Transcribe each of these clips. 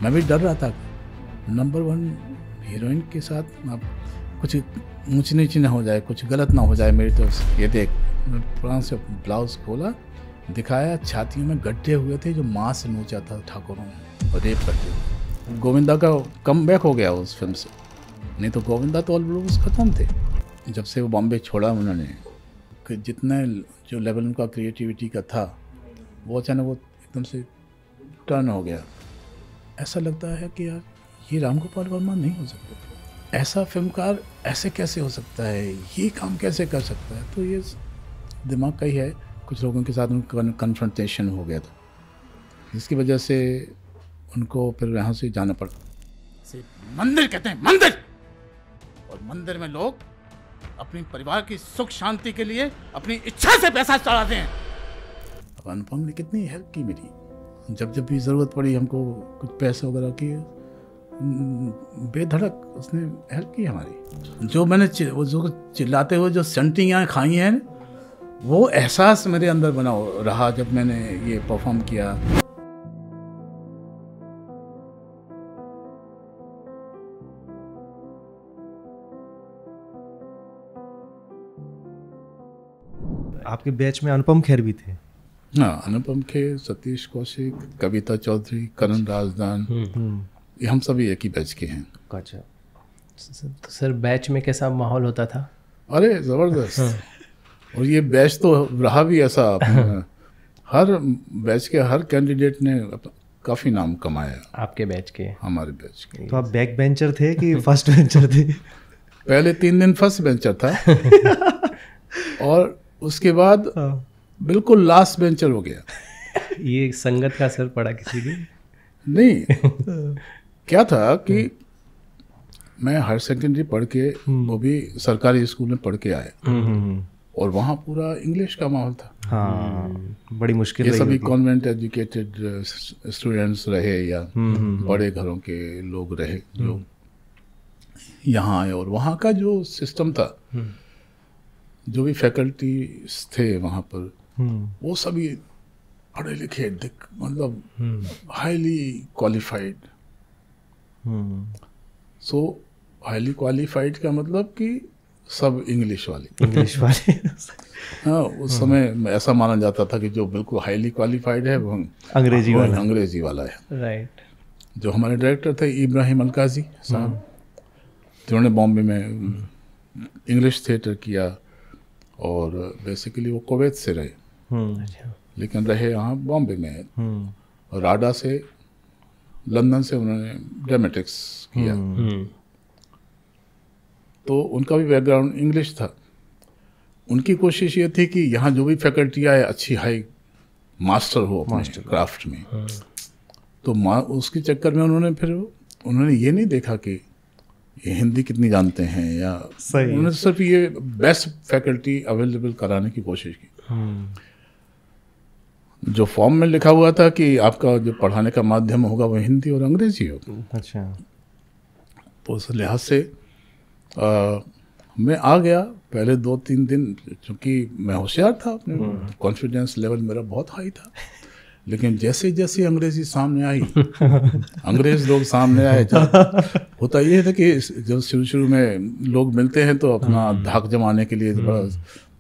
मैं भी डर रहा था नंबर 1 हीरोइन के साथ अब कुछ ऊंच नीच ना हो जाए, कुछ गलत ना हो जाए मेरी तरफ से। ये देख, पुरान से ब्लाउज खोला, दिखाया, छातियों में गड्ढे हुए थे जो माँ से नोचा था ठाकुरों ने और रेप करते हुए। गोविंदा का कम बैक हो गया उस फिल्म से, नहीं तो गोविंदा तो ऑलमोस्ट खत्म थे। जब से वो बॉम्बे छोड़ा उन्होंने, कि जितना जो लेवल उनका क्रिएटिविटी का था वो अचानक वो एकदम से टर्न हो गया। ऐसा लगता है कि यार ये राम गोपाल वर्मा नहीं हो सकता, ऐसा फिल्मकार ऐसे कैसे हो सकता है, ये काम कैसे कर सकता है। तो ये दिमाग का ही है। कुछ लोगों के साथ उनका कन्फ्रंटेशन हो गया था, जिसकी वजह से उनको फिर यहाँ से जाना पड़ा। मंदिर कहते हैं मंदिर, और मंदिर में लोग अपनी परिवार की सुख शांति के लिए अपनी इच्छा से पैसा चढ़ाते हैं। अब अनुपम ने कितनी हेल्प की मेरी, जब भी ज़रूरत पड़ी हमको कुछ पैसे वगैरह की, बेधड़क उसने हेल्प की हमारी। जो मैंने जो चिल्लाते हुए जो सेंटियाँ खाई हैं, वो एहसास मेरे अंदर बना रहा जब मैंने ये परफॉर्म किया। आपके बैच में अनुपम खेर भी थे? हाँ, अनुपम खेर, सतीश कौशिक, कविता चौधरी, करण राजदान, ये हम सभी एक ही बैच के हैं। अच्छा, तो सर बैच में कैसा माहौल होता था? अरे ज़बरदस्त। और ये बैच तो रहा भी ऐसा, हर बैच के हर कैंडिडेट ने काफ़ी नाम कमाया। आपके बैच के? हमारे बैच के। तो आप बैक बेंचर थे कि फर्स्ट बेंचर थे? पहले 3 दिन फर्स्ट बेंचर था और उसके बाद बिल्कुल लास्ट बेंचर हो गया। ये संगत का असर पड़ा किसी की? नहीं, क्या था कि मैं हायर सेकेंडरी पढ़ के, वो भी सरकारी स्कूल में पढ़ के आया, और वहाँ पूरा इंग्लिश का माहौल था। हाँ, बड़ी मुश्किल। ये सभी कॉन्वेंट एजुकेटेड स्टूडेंट्स रहे या बड़े घरों के लोग रहे जो यहाँ आए, और वहाँ का जो सिस्टम था, जो भी फैकल्टीज थे वहाँ पर, वो सभी पढ़े लिखे, मतलब हाईली क्वालिफाइड। सो हाईली क्वालिफाइड का मतलब कि सब इंग्लिश वाले। हाँ, उस समय ऐसा माना जाता था कि जो बिल्कुल हाईली क्वालिफाइड है वो अंग्रेजी वाला है। राइट। जो हमारे डायरेक्टर थे इब्राहिम अलकाजी साहब, जिन्होंने बॉम्बे में इंग्लिश थिएटर किया, और बेसिकली वो कुवैत से रहे, लेकिन रहे यहाँ बॉम्बे में। और राडा से, लंदन से उन्होंने ड्रामेटिक्स किया, तो उनका भी बैकग्राउंड इंग्लिश था। उनकी कोशिश ये थी कि यहाँ जो भी फैकल्टी आए अच्छी हाई मास्टर हो अपने क्राफ्ट में। तो उसके चक्कर में उन्होंने ये नहीं देखा कि ये हिंदी कितनी जानते हैं, या उन्होंने सिर्फ ये बेस्ट फैकल्टी अवेलेबल कराने की कोशिश की। जो फॉर्म में लिखा हुआ था कि आपका जो पढ़ाने का माध्यम होगा वो हिंदी और अंग्रेजी होगा। अच्छा। तो उस लिहाज से मैं आ गया। पहले 2-3 दिन, चूँकि मैं होशियार था, अपने कॉन्फिडेंस लेवल मेरा बहुत हाई था, लेकिन जैसे जैसे अंग्रेजी सामने आई, अंग्रेज लोग सामने आए, होता ये था कि जब शुरू में लोग मिलते हैं तो अपना धाक जमाने के लिए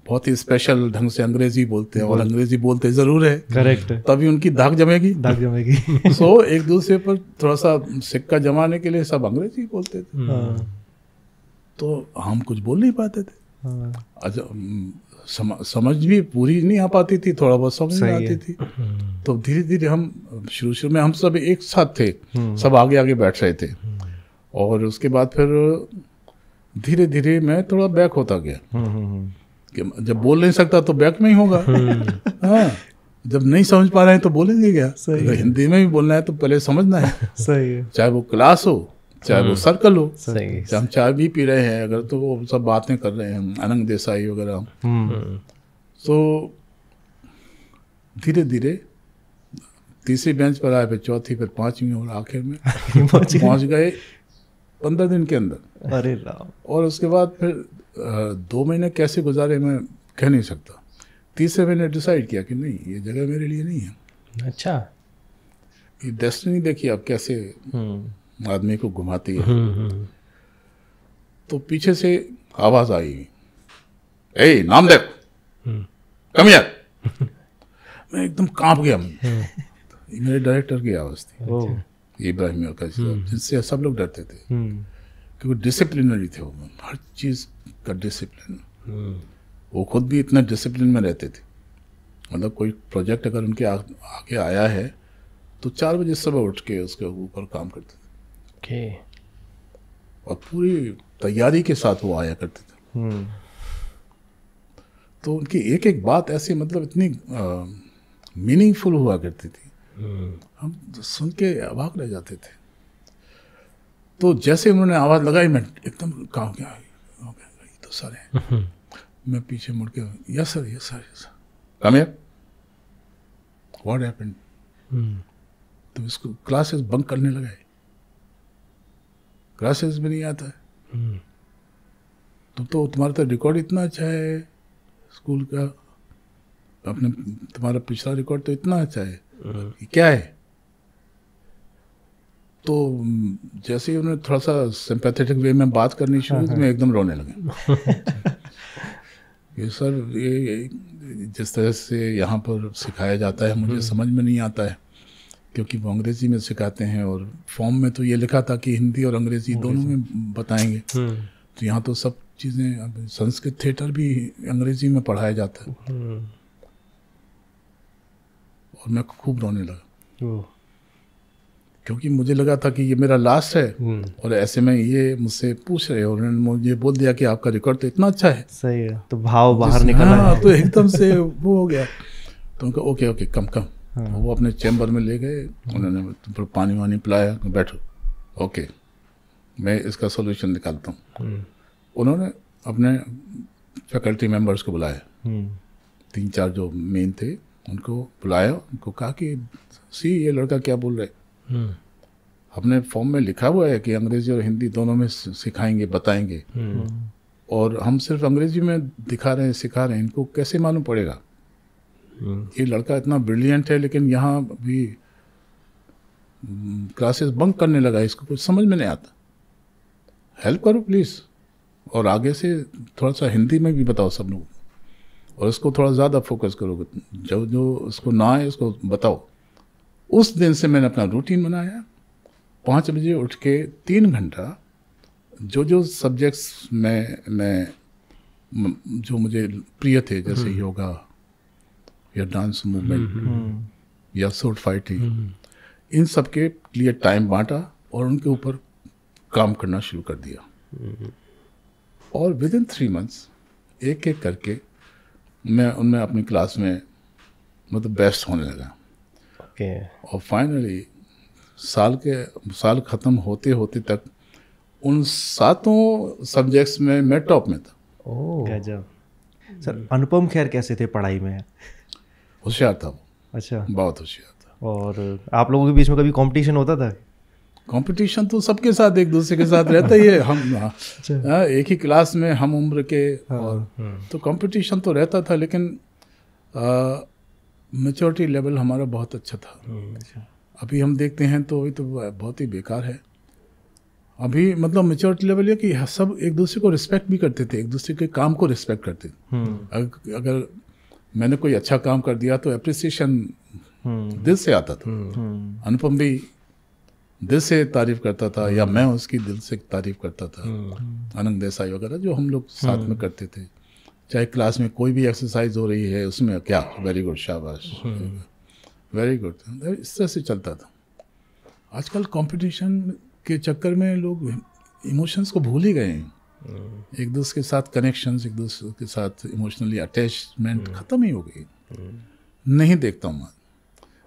बहुत ही स्पेशल ढंग से अंग्रेजी बोलते हैं, और अंग्रेजी बोलते ज़रूर है, करेक्ट, तभी उनकी धाक जमेगी। सो एक दूसरे पर थोड़ा सा सिक्का जमाने के लिए सब अंग्रेजी बोलते थे, तो हम कुछ बोल नहीं पाते थे। अच्छा, समझ भी पूरी नहीं आ पाती थी, थोड़ा बहुत समझ नहीं आती थी। तो धीरे धीरे हम शुरू में हम सब एक साथ थे, सब आगे आगे बैठ रहे थे, और उसके बाद फिर धीरे धीरे मैं थोड़ा बैक होता गया। कि जब बोल नहीं सकता तो बैक में ही होगा। हाँ, जब नहीं समझ पा रहे हैं तो बोलेंगे क्या? अगर हिंदी में भी बोलना है तो पहले समझना है। सही है। चाहे वो क्लास हो, चाहे वो सर्कल हो, सही। चाहे हम चाय भी पी रहे हैं अगर, तो वो सब बातें कर रहे हैं, अनंग देसाई वगैरह। तो धीरे धीरे तीसरी बेंच पर आए, फिर चौथी, फिर 5वीं, और आखिर में पहुंच गए 15 दिन के अंदर। अरे राम। और उसके बाद फिर 2 महीने कैसे गुजारे मैं कह नहीं सकता। तीसरे महीने डिसाइड किया कि नहीं, ये जगह मेरे लिए नहीं है। अच्छा। ये डेस्टिनी देखिए अब कैसे आदमी को घुमाती है। तो पीछे से आवाज आई, ए नामदेव कम हियर। मैं एकदम कांप गया। ये मेरे डायरेक्टर की आवाज थी, इब्राहिम का, जिससे सब लोग डरते थे क्योंकि डिसिप्लिनरी थे वो, हर चीज का डिसिप्लिन। वो खुद भी इतना डिसिप्लिन में रहते थे, मतलब कोई प्रोजेक्ट अगर उनके आगे आया है तो 4 बजे सुबह उठ के उसके ऊपर काम करते थे। और पूरी तैयारी के साथ वो आया करते थे। तो उनकी एक एक बात ऐसी मतलब इतनी मीनिंगफुल हुआ करती थी, हम सुन के अवाक रह जाते थे। तो जैसे उन्होंने आवाज़ लगाई मैं एकदम कहा क्या ये तो सर है। मैं पीछे मुड़ के yes sir yes sir yes sir come here what happened. तो इसको क्लासेस बंक करने लगा, क्लासेस भी नहीं आता है। तो तुम्हारा तो रिकॉर्ड इतना अच्छा है स्कूल का, अपने तुम्हारा पिछला रिकॉर्ड तो इतना अच्छा है, क्या है। तो जैसे ही उन्होंने थोड़ा सा सिंपैथेटिक वे में बात करनी शुरू की, मैं एकदम रोने लगा। ये सर ये जिस तरह से यहाँ पर सिखाया जाता है मुझे समझ में नहीं आता है, क्योंकि वो अंग्रेज़ी में सिखाते हैं और फॉर्म में तो ये लिखा था कि हिंदी और अंग्रेज़ी दोनों में बताएंगे। तो यहाँ तो सब चीज़ें, संस्कृत थिएटर भी अंग्रेज़ी में पढ़ाया जाता है। और मैं खूब रोने लगा क्योंकि मुझे लगा था कि ये मेरा लास्ट है और ऐसे में ये मुझसे पूछ रहे और उन्होंने मुझे बोल दिया कि आपका रिकॉर्ड तो इतना अच्छा है। सही है, तो भाव बाहर निकला। हाँ, तो एकदम से वो हो गया। तो उनका ओके ओके कम कम। वो अपने चैम्बर में ले गए, उन्होंने पानी वानी पिलाया, बैठो ओके मैं इसका सोल्यूशन निकालता हूँ। उन्होंने अपने फैकल्टी मेंबर्स को बुलाया, 3-4 जो मेन थे उनको बुलाया, उनको कहा कि सी ये लड़का क्या बोल रहे, अपने फॉर्म में लिखा हुआ है कि अंग्रेजी और हिंदी दोनों में सिखाएंगे बताएंगे, और हम सिर्फ अंग्रेजी में दिखा रहे हैं सिखा रहे हैं, इनको कैसे मालूम पड़ेगा। ये लड़का इतना ब्रिलियंट है लेकिन यहाँ भी क्लासेस बंक करने लगा, इसको कुछ समझ में नहीं आता, हेल्प करो प्लीज़, और आगे से थोड़ा सा हिंदी में भी बताओ सब लोग, और इसको थोड़ा ज़्यादा फोकस करो, जो जो उसको ना आए उसको बताओ। उस दिन से मैंने अपना रूटीन बनाया, 5 बजे उठ के 3 घंटा जो जो सब्जेक्ट्स मैं जो मुझे प्रिय थे, जैसे योगा या डांस मूवमेंट या sword फाइटिंग, इन सब के लिए टाइम बांटा और उनके ऊपर काम करना शुरू कर दिया। और विद इन 3 मंथ्स एक एक करके मैं उनमें अपनी क्लास में मतलब बेस्ट होने लगा। और फाइनली साल ख़त्म होते होते तक उन 7 सब्जेक्ट्स में मैं टॉप में था। गजब। सर अनुपम खेर कैसे थे पढ़ाई में? होशियार था वो। अच्छा, बहुत होशियार था। और आप लोगों के बीच में कभी कंपटीशन होता था? कंपटीशन तो सबके साथ एक दूसरे के साथ रहता ही है। हम एक ही क्लास में हम उम्र के, और तो कंपटीशन तो रहता था, लेकिन मैच्योरिटी लेवल हमारा बहुत अच्छा था। अभी हम देखते हैं तो अभी तो बहुत ही बेकार है। अभी मतलब मैच्योरिटी लेवल ये कि सब एक दूसरे को रिस्पेक्ट भी करते थे, एक दूसरे के काम को रिस्पेक्ट करते थे। अगर मैंने कोई अच्छा काम कर दिया तो एप्रिसिएशन दिल से आता था। अनुपम भी दिल से तारीफ करता था, या मैं उसकी दिल से तारीफ करता था। अनंग देसाई वगैरह जो हम लोग साथ में करते थे, चाहे क्लास में कोई भी एक्सरसाइज हो रही है उसमें क्या वेरी गुड, शाबाश, वेरी गुड, इस तरह से चलता था। आजकल कंपटीशन के चक्कर में लोग इमोशंस को भूल ही गए हैं। एक दूसरे के साथ कनेक्शंस, एक दूसरे के साथ इमोशनली अटैचमेंट खत्म ही हो गई। नहीं देखता हूँ मैं,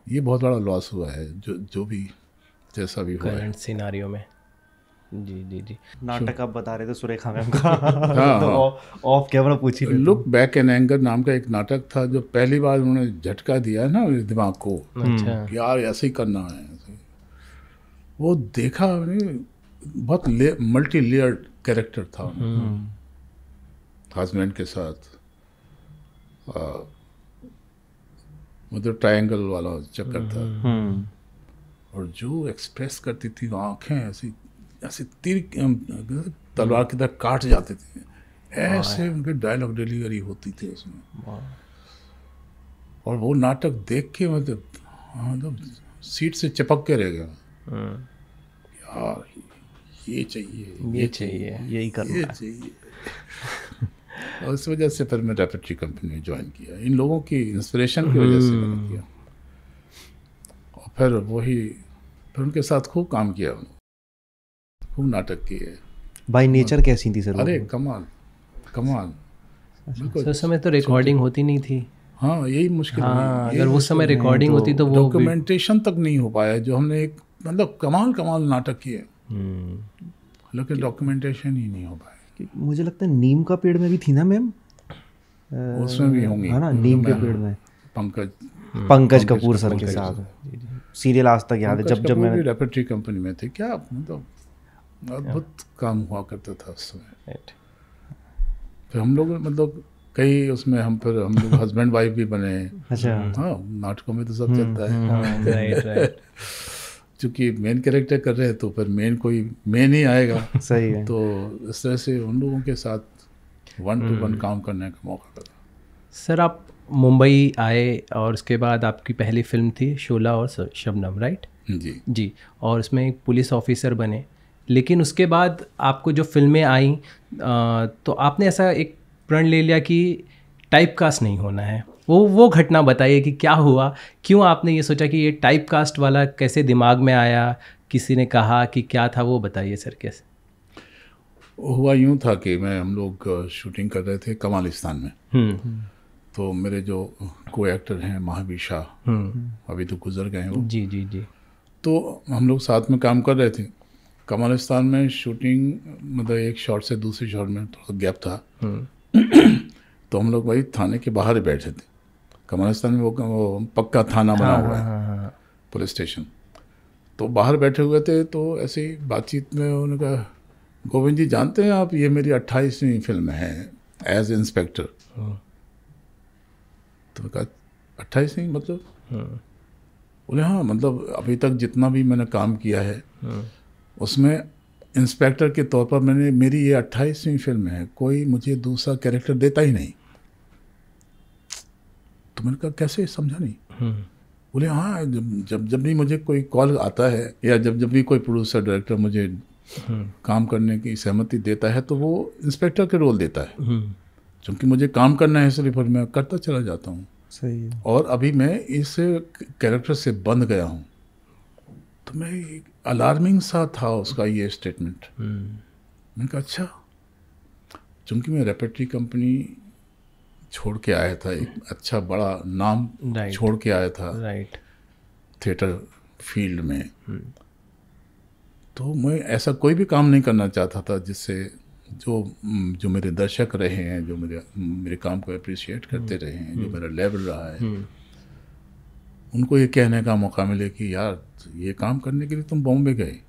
ये बहुत बड़ा लॉस हुआ है जो भी जैसा भी हुआ करंट सिनारियो में। जी नाटक आप बता रहे थे सुरेखा मैम का। तो ऑफ कैमरा पूछी। लुक बैक एंड एंगर नाम का एक नाटक था जो पहली बार उन्होंने झटका दिया है ना मेरे दिमाग को। अच्छा। यार ऐसे ही करना है, वो देखा मैंने, बहुत मल्टी लेयर्ड कैरेक्टर था। हस्बैंड के साथ मतलब ट्रायंगल वाला चक्कर था। और जो एक्सप्रेस करती थी आंखें ऐसी ऐसे तीर तलवार की तरह काट जाते थे, ऐसे उनके डायलॉग डिलीवरी होती थी उसमें। और वो नाटक देख के मतलब सीट से चिपक के रह गया यार, ये चाहिए, ये चाहिए, यही करना ये चाहिए। और इस वजह से फिर मैं रेपर्टरी कंपनी में ज्वाइन किया, इन लोगों की इंस्पिरेशन की वजह से मैंने किया। और फिर उनके साथ खूब काम किया, खूब नाटक किए। बाय नेचर कैसी थी सर? अरे कमाल कमाल। सर उस समय तो रिकॉर्डिंग होती नहीं थी। हाँ यही मुश्किल हुई। हाँ, अगर उस समय रिकॉर्डिंग होती तो वो डॉक्यूमेंटेशन तक नहीं हो पाया जो हमने एक मतलब कमाल नाटक किए, लेकिन डॉक्यूमेंटेशन ही नहीं हो पाया। मुझे लगता है नीम का पेड़ में भी थी ना मैम? उसमें भी होंगी, है ना, नीम के पेड़ में पंकज कपूर सर के साथ सीरियल आज तक याद है। जब मैं रेपर्टरी कंपनी में थे, क्या मतलब अद्भुत काम हुआ करता था उस समय। फिर हम लोग मतलब कई उसमें हम लोग हस्बैंड वाइफ भी बने। अच्छा। हाँ, नाटकों में तो सब चलता है। राइट। चूँकि मेन कैरेक्टर कर रहे हैं तो फिर मेन ही आएगा। सही है। तो इस तरह से उन लोगों के साथ 1-to-1 काम करने का मौका मिला। सर आप मुंबई आए और उसके बाद आपकी पहली फिल्म थी शोला और शबनम, राइट? जी। और उसमें एक पुलिस ऑफिसर बने, लेकिन उसके बाद आपको जो फिल्में आई तो आपने ऐसा एक प्रण ले लिया कि टाइप कास्ट नहीं होना है। वो घटना बताइए कि क्या हुआ, क्यों आपने ये सोचा कि ये टाइप कास्ट वाला कैसे दिमाग में आया, किसी ने कहा कि क्या था, वो बताइए सर कैसे? हुआ यूँ था कि हम लोग शूटिंग कर रहे थे कमालिस्तान में। तो मेरे जो को एक्टर हैं महावीर शाह, अभी तो गुजर गए हैं वो। जी। तो हम लोग साथ में काम कर रहे थे कमालिस्तान में। शूटिंग मतलब एक शॉट से दूसरे शॉट में थोड़ा गैप था। तो हम लोग वही थाने के बाहर ही बैठे थे। कमालिस्तान में वो पक्का थाना बना हुआ है, पुलिस स्टेशन। तो बाहर बैठे हुए थे, तो ऐसे ही बातचीत में उन्होंने कहा, गोविंद जी जानते हैं आप ये मेरी 28वीं फिल्म है एज इंस्पेक्टर। तो कहा 28वीं मतलब? बोले हाँ, मतलब अभी तक जितना भी मैंने काम किया है उसमें इंस्पेक्टर के तौर पर मेरी ये 28वीं फिल्म है, कोई मुझे दूसरा कैरेक्टर देता ही नहीं। तो मैंने कहा कैसे, समझा नहीं। बोले हाँ, जब भी मुझे कोई कॉल आता है या जब भी कोई प्रोड्यूसर डायरेक्टर मुझे काम करने की सहमति देता है तो वो इंस्पेक्टर के रोल देता है। क्योंकि मुझे काम करना है इसलिए फिर मैं करता चला जाता हूँ। सही है। और अभी मैं इस कैरेक्टर से बंध गया हूँ। तो मैं अलार्मिंग सा था उसका ये स्टेटमेंट। मैंने कहा अच्छा, चूँकि मैं रेपर्टरी कंपनी छोड़ के आया था, एक अच्छा बड़ा नाम छोड़ के आया था थिएटर फील्ड में, तो मैं ऐसा कोई भी काम नहीं करना चाहता था जिससे जो मेरे दर्शक रहे हैं, जो मेरे काम को अप्रिशिएट करते रहे हैं, जो मेरा लेवल रहा है, उनको ये कहने का मौका मिले कि यार ये काम करने के लिए तुम बॉम्बे गए,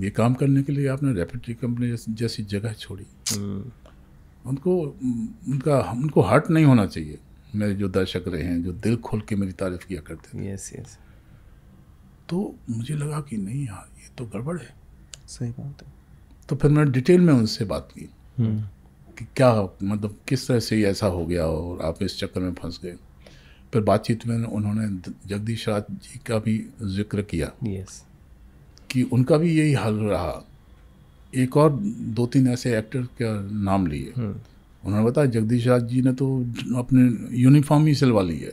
ये काम करने के लिए आपने रेपर्टरी कंपनी जैसी जगह छोड़ी। उनको हर्ट नहीं होना चाहिए। मेरे जो दर्शक रहे हैं, जो दिल खोल के मेरी तारीफ किया करते थे। यस। तो मुझे लगा कि नहीं यार, ये तो गड़बड़ है। सही बात है। तो फिर मैंने डिटेल में उनसे बात की कि क्या मतलब किस तरह से ऐसा हो गया और आप इस चक्कर में फंस गए। फिर बातचीत में उन्होंने जगदीश राज जी का भी जिक्र किया कि उनका भी यही हाल रहा। एक और 2-3 ऐसे एक्टर का नाम लिए। उन्होंने बताया जगदीश राज जी ने तो अपने यूनिफॉर्म ही सिलवा ली है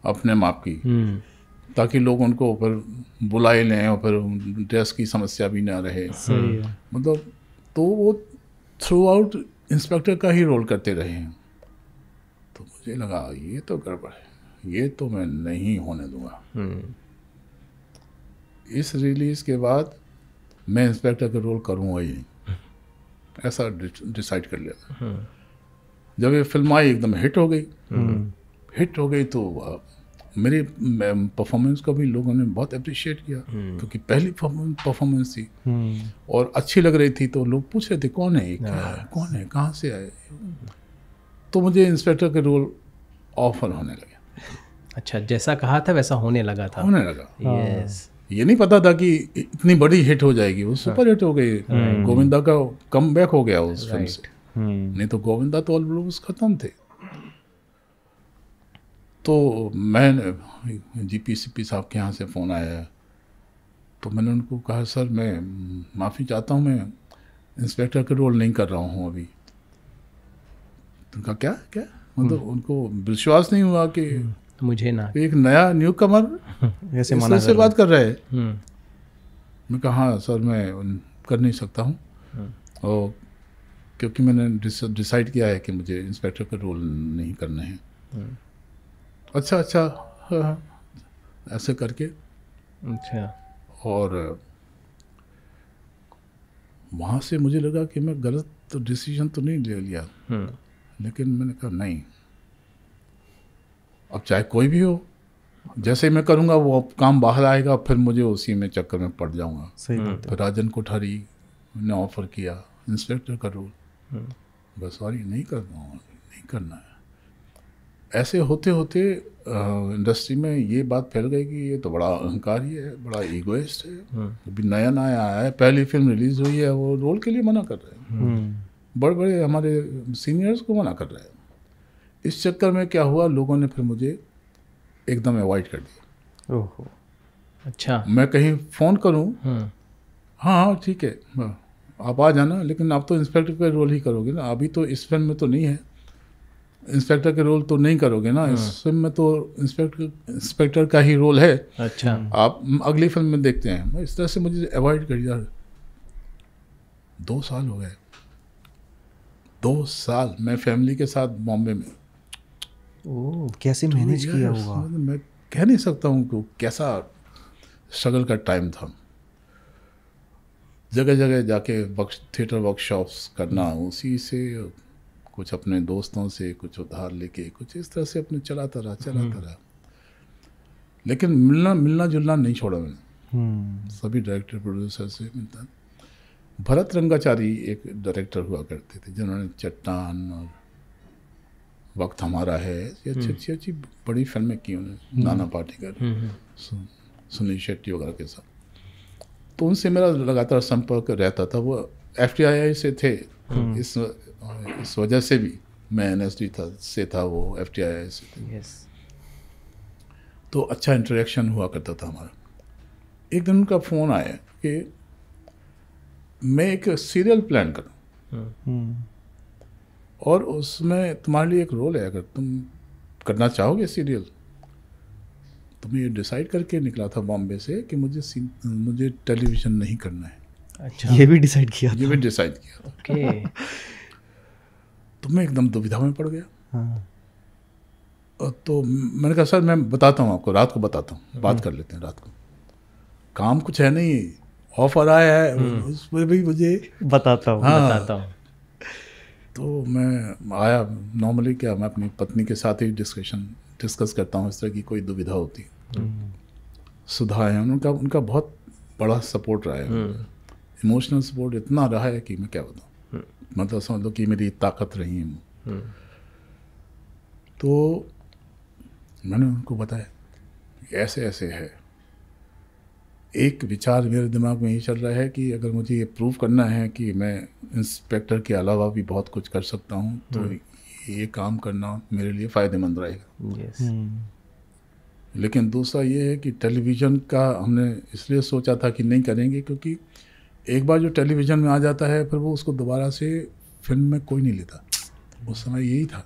अपने माप की, ताकि लोग उनको फिर बुलाए लें और फिर ड्रेस की समस्या भी ना रहे। सही है। मतलब तो वो थ्रू आउट इंस्पेक्टर का ही रोल करते रहे हैं। तो मुझे लगा ये तो गड़बड़ है, ये तो मैं नहीं होने दूंगा। इस रिलीज़ के बाद मैं इंस्पेक्टर का रोल करूँगा ही, ऐसा डिसाइड कर लिया। जब ये फिल्म आई एकदम हिट हो गई तो मेरी परफॉर्मेंस को भी लोगों ने बहुत अप्रिशिएट किया, क्योंकि पहली परफॉर्मेंस थी और अच्छी लग रही थी। तो लोग पूछ रहे थे कौन है, क्या है, कौन है, कहाँ से आए। तो मुझे इंस्पेक्टर के रोल ऑफर होने लगे। अच्छा, जैसा कहा था वैसा होने लगा था। होने लगा। यस। ये नहीं पता था कि इतनी बड़ी हिट हो जाएगी, वो सुपर हिट हो गई। गोविंदा का कम बैक हो गया उस फिल्म से, नहीं तो गोविंदा तो ऑलमोस्ट खत्म थे। तो मैं GP साहब के यहाँ से फ़ोन आया, तो मैंने उनको कहा सर मैं माफ़ी चाहता हूँ, मैं इंस्पेक्टर का रोल नहीं कर रहा हूँ अभी। तो उनका क्या क्या मतलब उनको विश्वास नहीं हुआ कि मुझे ना एक नया न्यू कमर ऐसे से बात कर रहे हैं। मैं कहा हाँ सर मैं कर नहीं सकता हूँ, और क्योंकि मैंने डिसाइड किया है कि मुझे इंस्पेक्टर का रोल नहीं करना है। अच्छा हाँ, ऐसे करके। अच्छा। और वहाँ से मुझे लगा कि मैं गलत डिसीजन तो नहीं ले लिया, लेकिन मैंने कहा नहीं, अब चाहे कोई भी हो, जैसे मैं करूँगा वो काम बाहर आएगा, फिर मुझे उसी में चक्कर में पड़ जाऊँगा। सही बात है। फिर राजन कोठारी ने ऑफ़र किया इंस्पेक्टर का रोल, बस सॉरी नहीं करना है। ऐसे होते होते इंडस्ट्री में ये बात फैल गई कि ये तो बड़ा अहंकारी है, बड़ा ईगोइस्ट है, अभी नया आया है, पहली फिल्म रिलीज़ हुई है, वो रोल के लिए मना कर रहे हैं, बड़े बड़े हमारे सीनियर्स को मना कर रहे हैं। इस चक्कर में क्या हुआ, लोगों ने फिर मुझे एकदम अवॉइड कर दिया। ओहो, अच्छा। मैं कहीं फ़ोन करूं, हाँ ठीक है आप आ जाना, लेकिन आप तो इंस्पेक्टर का रोल ही करोगे ना, अभी तो इस फिल्म में तो नहीं है, इंस्पेक्टर के रोल तो नहीं करोगे ना, इस फिल्म में तो इंस्पेक्टर का ही रोल है। अच्छा। आप अगली फिल्म में देखते हैं। इस तरह से मुझे अवॉइड कर दिया। 2 साल हो गए, 2 साल मैं फैमिली के साथ बॉम्बे में। ओह, कैसे मैनेज किया होगा? मैं कह नहीं सकता हूँ कि कैसा स्ट्रगल का टाइम था। जगह जगह जाके थिएटर वर्कशॉप्स करना, उसी से कुछ अपने दोस्तों से कुछ उधार लेके कुछ इस तरह से अपने चलाता रहा। लेकिन मिलना जुलना नहीं छोड़ा मैंने। सभी डायरेक्टर प्रोड्यूसर से मिलता। भरत रंगाचारी एक डायरेक्टर हुआ करते थे, जिन्होंने चट्टान और वक्त हमारा है, अच्छी बड़ी फिल्में की उन्होंने, नाना पाटेकर, सुनील शेट्टी वगैरह के साथ। तो उनसे मेरा लगातार संपर्क रहता था। वो FTII से थे, इस वजह से भी मैं NSD से था, वो FTII से थे। तो अच्छा इंटरेक्शन हुआ करता था हमारा। एक दिन उनका फ़ोन आया कि मैं एक सीरियल प्लान करूं, और उसमें तुम्हारे लिए एक रोल है, अगर तुम करना चाहोगे सीरियल। तो मैं ये डिसाइड करके निकला था बॉम्बे से कि मुझे टेलीविज़न नहीं करना है। अच्छा, ये भी डिसाइड किया था? ये भी डिसाइड किया था। ओके। तो मैं एकदम दुविधा में पड़ गया। तो मैंने कहा सर मैं बताता हूँ आपको, रात को बताता हूँ, बात कर लेते हैं रात को, काम कुछ है नहीं, ऑफर आया है, उसमें भी मुझे बताता हूँ। तो मैं आया, नॉर्मली क्या मैं अपनी पत्नी के साथ ही डिस्कस करता हूँ इस तरह की कोई दुविधा होती। सुधा है, उनका बहुत बड़ा सपोर्ट रहा है, इमोशनल सपोर्ट इतना रहा है कि मैं क्या बताऊँ, मतलब समझ लो कि मेरी ताकत रही है। तो मैंने उनको बताया ऐसे ऐसे है। एक विचार मेरे दिमाग में ये चल रहा है कि अगर मुझे ये प्रूव करना है कि मैं इंस्पेक्टर के अलावा भी बहुत कुछ कर सकता हूँ, तो ये काम करना मेरे लिए फ़ायदेमंद रहेगा। लेकिन दूसरा ये है कि टेलीविज़न का हमने इसलिए सोचा था कि नहीं करेंगे, क्योंकि एक बार जो टेलीविज़न में आ जाता है फिर वो उसको दोबारा से फिल्म में कोई नहीं लेता। उस समय यही था,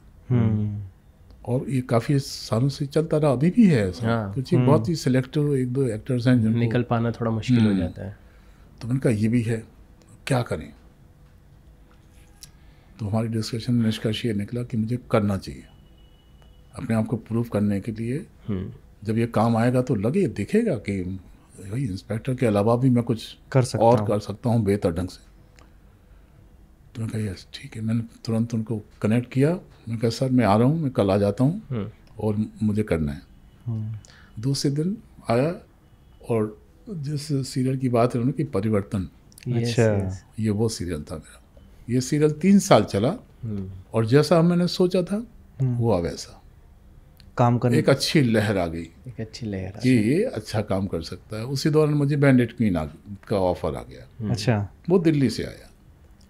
और ये काफ़ी सालों से चलता रहा, अभी भी है ऐसा। कुछ बहुत ही सिलेक्टिव 1-2 एक्टर्स हैं जिनको निकल पाना थोड़ा मुश्किल हो जाता है। तो मैंने कहा ये भी है, क्या करें। तो हमारी डिस्कशन में निष्कर्ष ये निकला कि मुझे करना चाहिए, अपने आप को प्रूव करने के लिए। जब ये काम आएगा तो दिखेगा कि भाई इंस्पेक्टर के अलावा भी मैं कुछ कर सकता हूँ बेहतर ढंग से। तो मैंने कहा यस ठीक है। मैंने तुरंत उनको कनेक्ट किया, मैंने कहा सर मैं आ रहा हूँ, मैं कल आ जाता हूँ और मुझे करना है। दूसरे दिन आया, और जिस सीरियल की बात है उन्होंने कि परिवर्तन, ये वो सीरियल था मेरा। ये सीरियल 3 साल चला, और जैसा मैंने सोचा था हुआ वैसा। काम करने, एक अच्छी लहर आ गई, एक अच्छी लहर कि ये अच्छा काम कर सकता है। उसी दौरान मुझे बैंडेड क्वीन का ऑफर आ गया। अच्छा, वो दिल्ली से आया,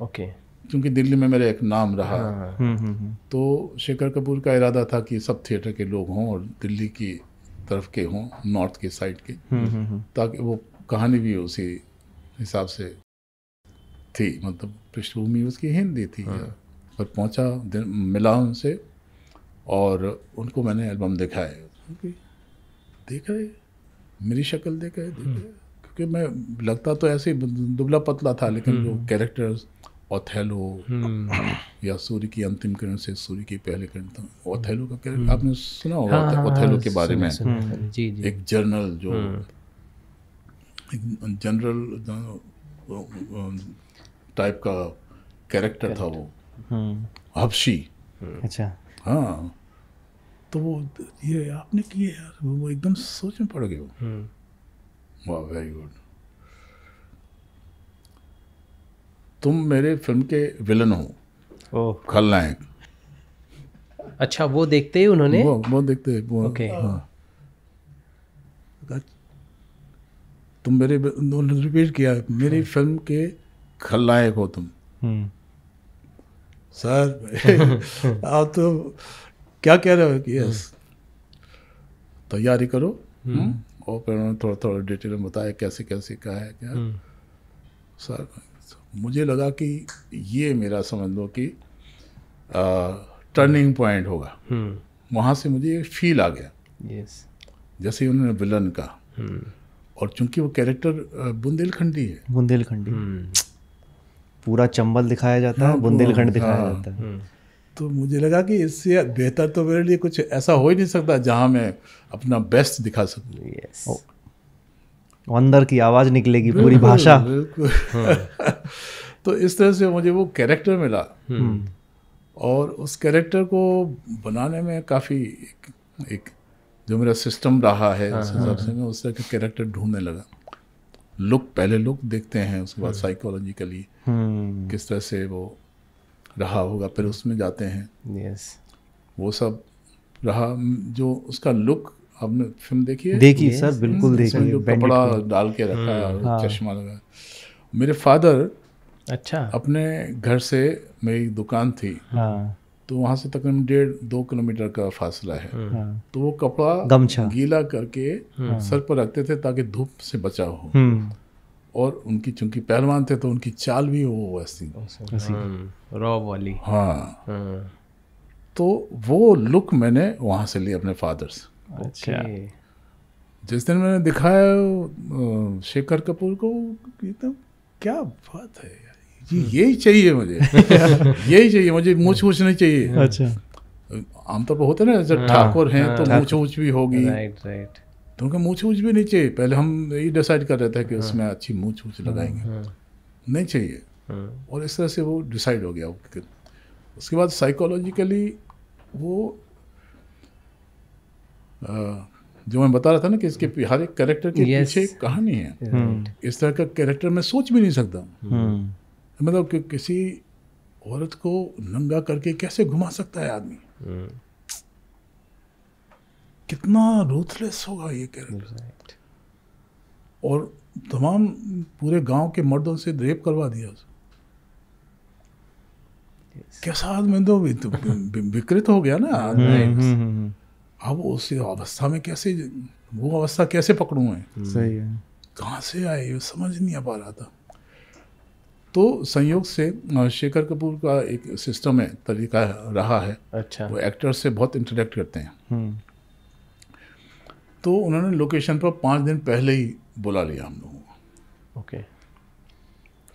ओके, क्योंकि दिल्ली में मेरा एक नाम रहा। हाँ, तो शेखर कपूर का इरादा था कि सब थिएटर के लोग हों और दिल्ली की तरफ के हों, नॉर्थ के साइड के, ताकि वो कहानी भी उसी हिसाब से थी, मतलब पृष्ठभूमि उसकी हिंदी थी। पर पहुंचा, मिला उनसे और उनको मैंने एल्बम दिखाया। देख रहे मेरी शक्ल देख रहे, क्योंकि मैं लगता तो ऐसे ही दुबला पतला था, लेकिन जो कैरेक्टर्स ओथेलो या सूर्य की अंतिम किरण से सूर्य की पहली किरण तक, ओथेलो का कैरेक्टर आपने सुना होगा। ओथेलो के बारे में जी जी, एक जनरल जो एक जनरल टाइप का कैरेक्टर था वो, हबशी। अच्छा, हाँ, तो वो ये आपने किए यार, वो एकदम सोच में पड़ गए वो। वाह, वेरी गुड। तुम मेरे फिल्म के विलन हो, ओह, खलनायक। अच्छा, वो देखते ही उन्होंने वो देखते वो, ओके, हाँ। तुम मेरे, उन्होंने रिपीट किया, मेरी फिल्म के खलनायक हो तुम। सर आप तो क्या कह रहे हो कि यस, तैयारी करो। और फिर उन्होंने थोड़ा थोड़ा डिटेल में बताया कैसे कैसे क्या है क्या। सर मुझे लगा कि ये मेरा समझ लो कि टर्निंग पॉइंट होगा। वहाँ से मुझे फील आ गया, यस, जैसे उन्होंने विलन का। और चूंकि वो कैरेक्टर बुंदेलखंडी है, बुंदेलखंडी, पूरा चंबल दिखाया जाता है, बुंदेलखंड दिखाया जाता है। तो मुझे लगा कि इससे बेहतर तो मेरे लिए कुछ ऐसा हो ही नहीं सकता जहाँ मैं अपना बेस्ट दिखा सकूँ। यस, अंदर की आवाज निकलेगी, पूरी भाषा। बिल्कुल। तो इस तरह से मुझे वो कैरेक्टर मिला, और उस कैरेक्टर को बनाने में काफ़ी एक जो मेरा सिस्टम रहा है, उस हिसाब से मैं उस तरह के कैरेक्टर ढूंढने लगा। पहले लुक देखते हैं, उसके बाद साइकोलॉजिकली किस तरह से वो रहा होगा, फिर उसमें जाते हैं। यस, वो सब रहा, जो उसका लुक आपने फिल्म देखी है? देखिए सर, बिल्कुल देखिए। जो कपड़ा डाल के रखा है और चश्मा लगा। मेरे फादर, अच्छा, अपने घर से मेरी दुकान थी, तो वहाँ से तकरीबन 1.5-2 किलोमीटर का फासला है। तो वो कपड़ा गमछा गीला करके सर पर रखते थे ताकि धूप से बचाव हो। और उनकी चूंकि पहलवान थे तो उनकी चाल भी वो वैसी रॉ वाली। हाँ, तो वो लुक मैंने वहाँ से ली अपने फादर से। अच्छा, जिस दिन मैंने दिखाया शेखर कपूर को, एकदम क्या बात है यार, यही चाहिए मुझे। यही चाहिए मुझे, मूछ नहीं चाहिए। अच्छा, आमतौर पर होता है ना, जैसे ठाकुर हैं तो मूछ भी होगी, राइट राइट, तो उनका मूछ भी नहीं चाहिए। पहले हम ये डिसाइड कर रहे थे कि उसमें अच्छी मूछ लगाएंगे, नहीं चाहिए। और इस तरह से वो डिसाइड हो गया। उसके बाद साइकोलॉजिकली वो जो मैं बता रहा था ना कि इसके हर एक कैरेक्टर के पीछे एक कहानी है। इस तरह का कैरेक्टर मैं सोच भी नहीं सकता। मतलब कि किसी औरत को नंगा करके कैसे घुमा सकता है आदमी, कितना रूथलेस होगा ये कैरेक्टर। और तमाम पूरे गांव के मर्दों से रेप करवा दिया उसे। कैसा आदमी, तो विकृत हो गया ना। अब उस अवस्था में कैसे, वो अवस्था कैसे पकड़ूं मैं? सही है, कहाँ से आए ये समझ नहीं आ पा रहा था। तो संयोग से शेखर कपूर का एक सिस्टम है, तरीका रहा है। अच्छा, वो एक्टर से बहुत इंटरेक्ट करते हैं। तो उन्होंने लोकेशन पर 5 दिन पहले ही बुला लिया हम लोगों को। ओके,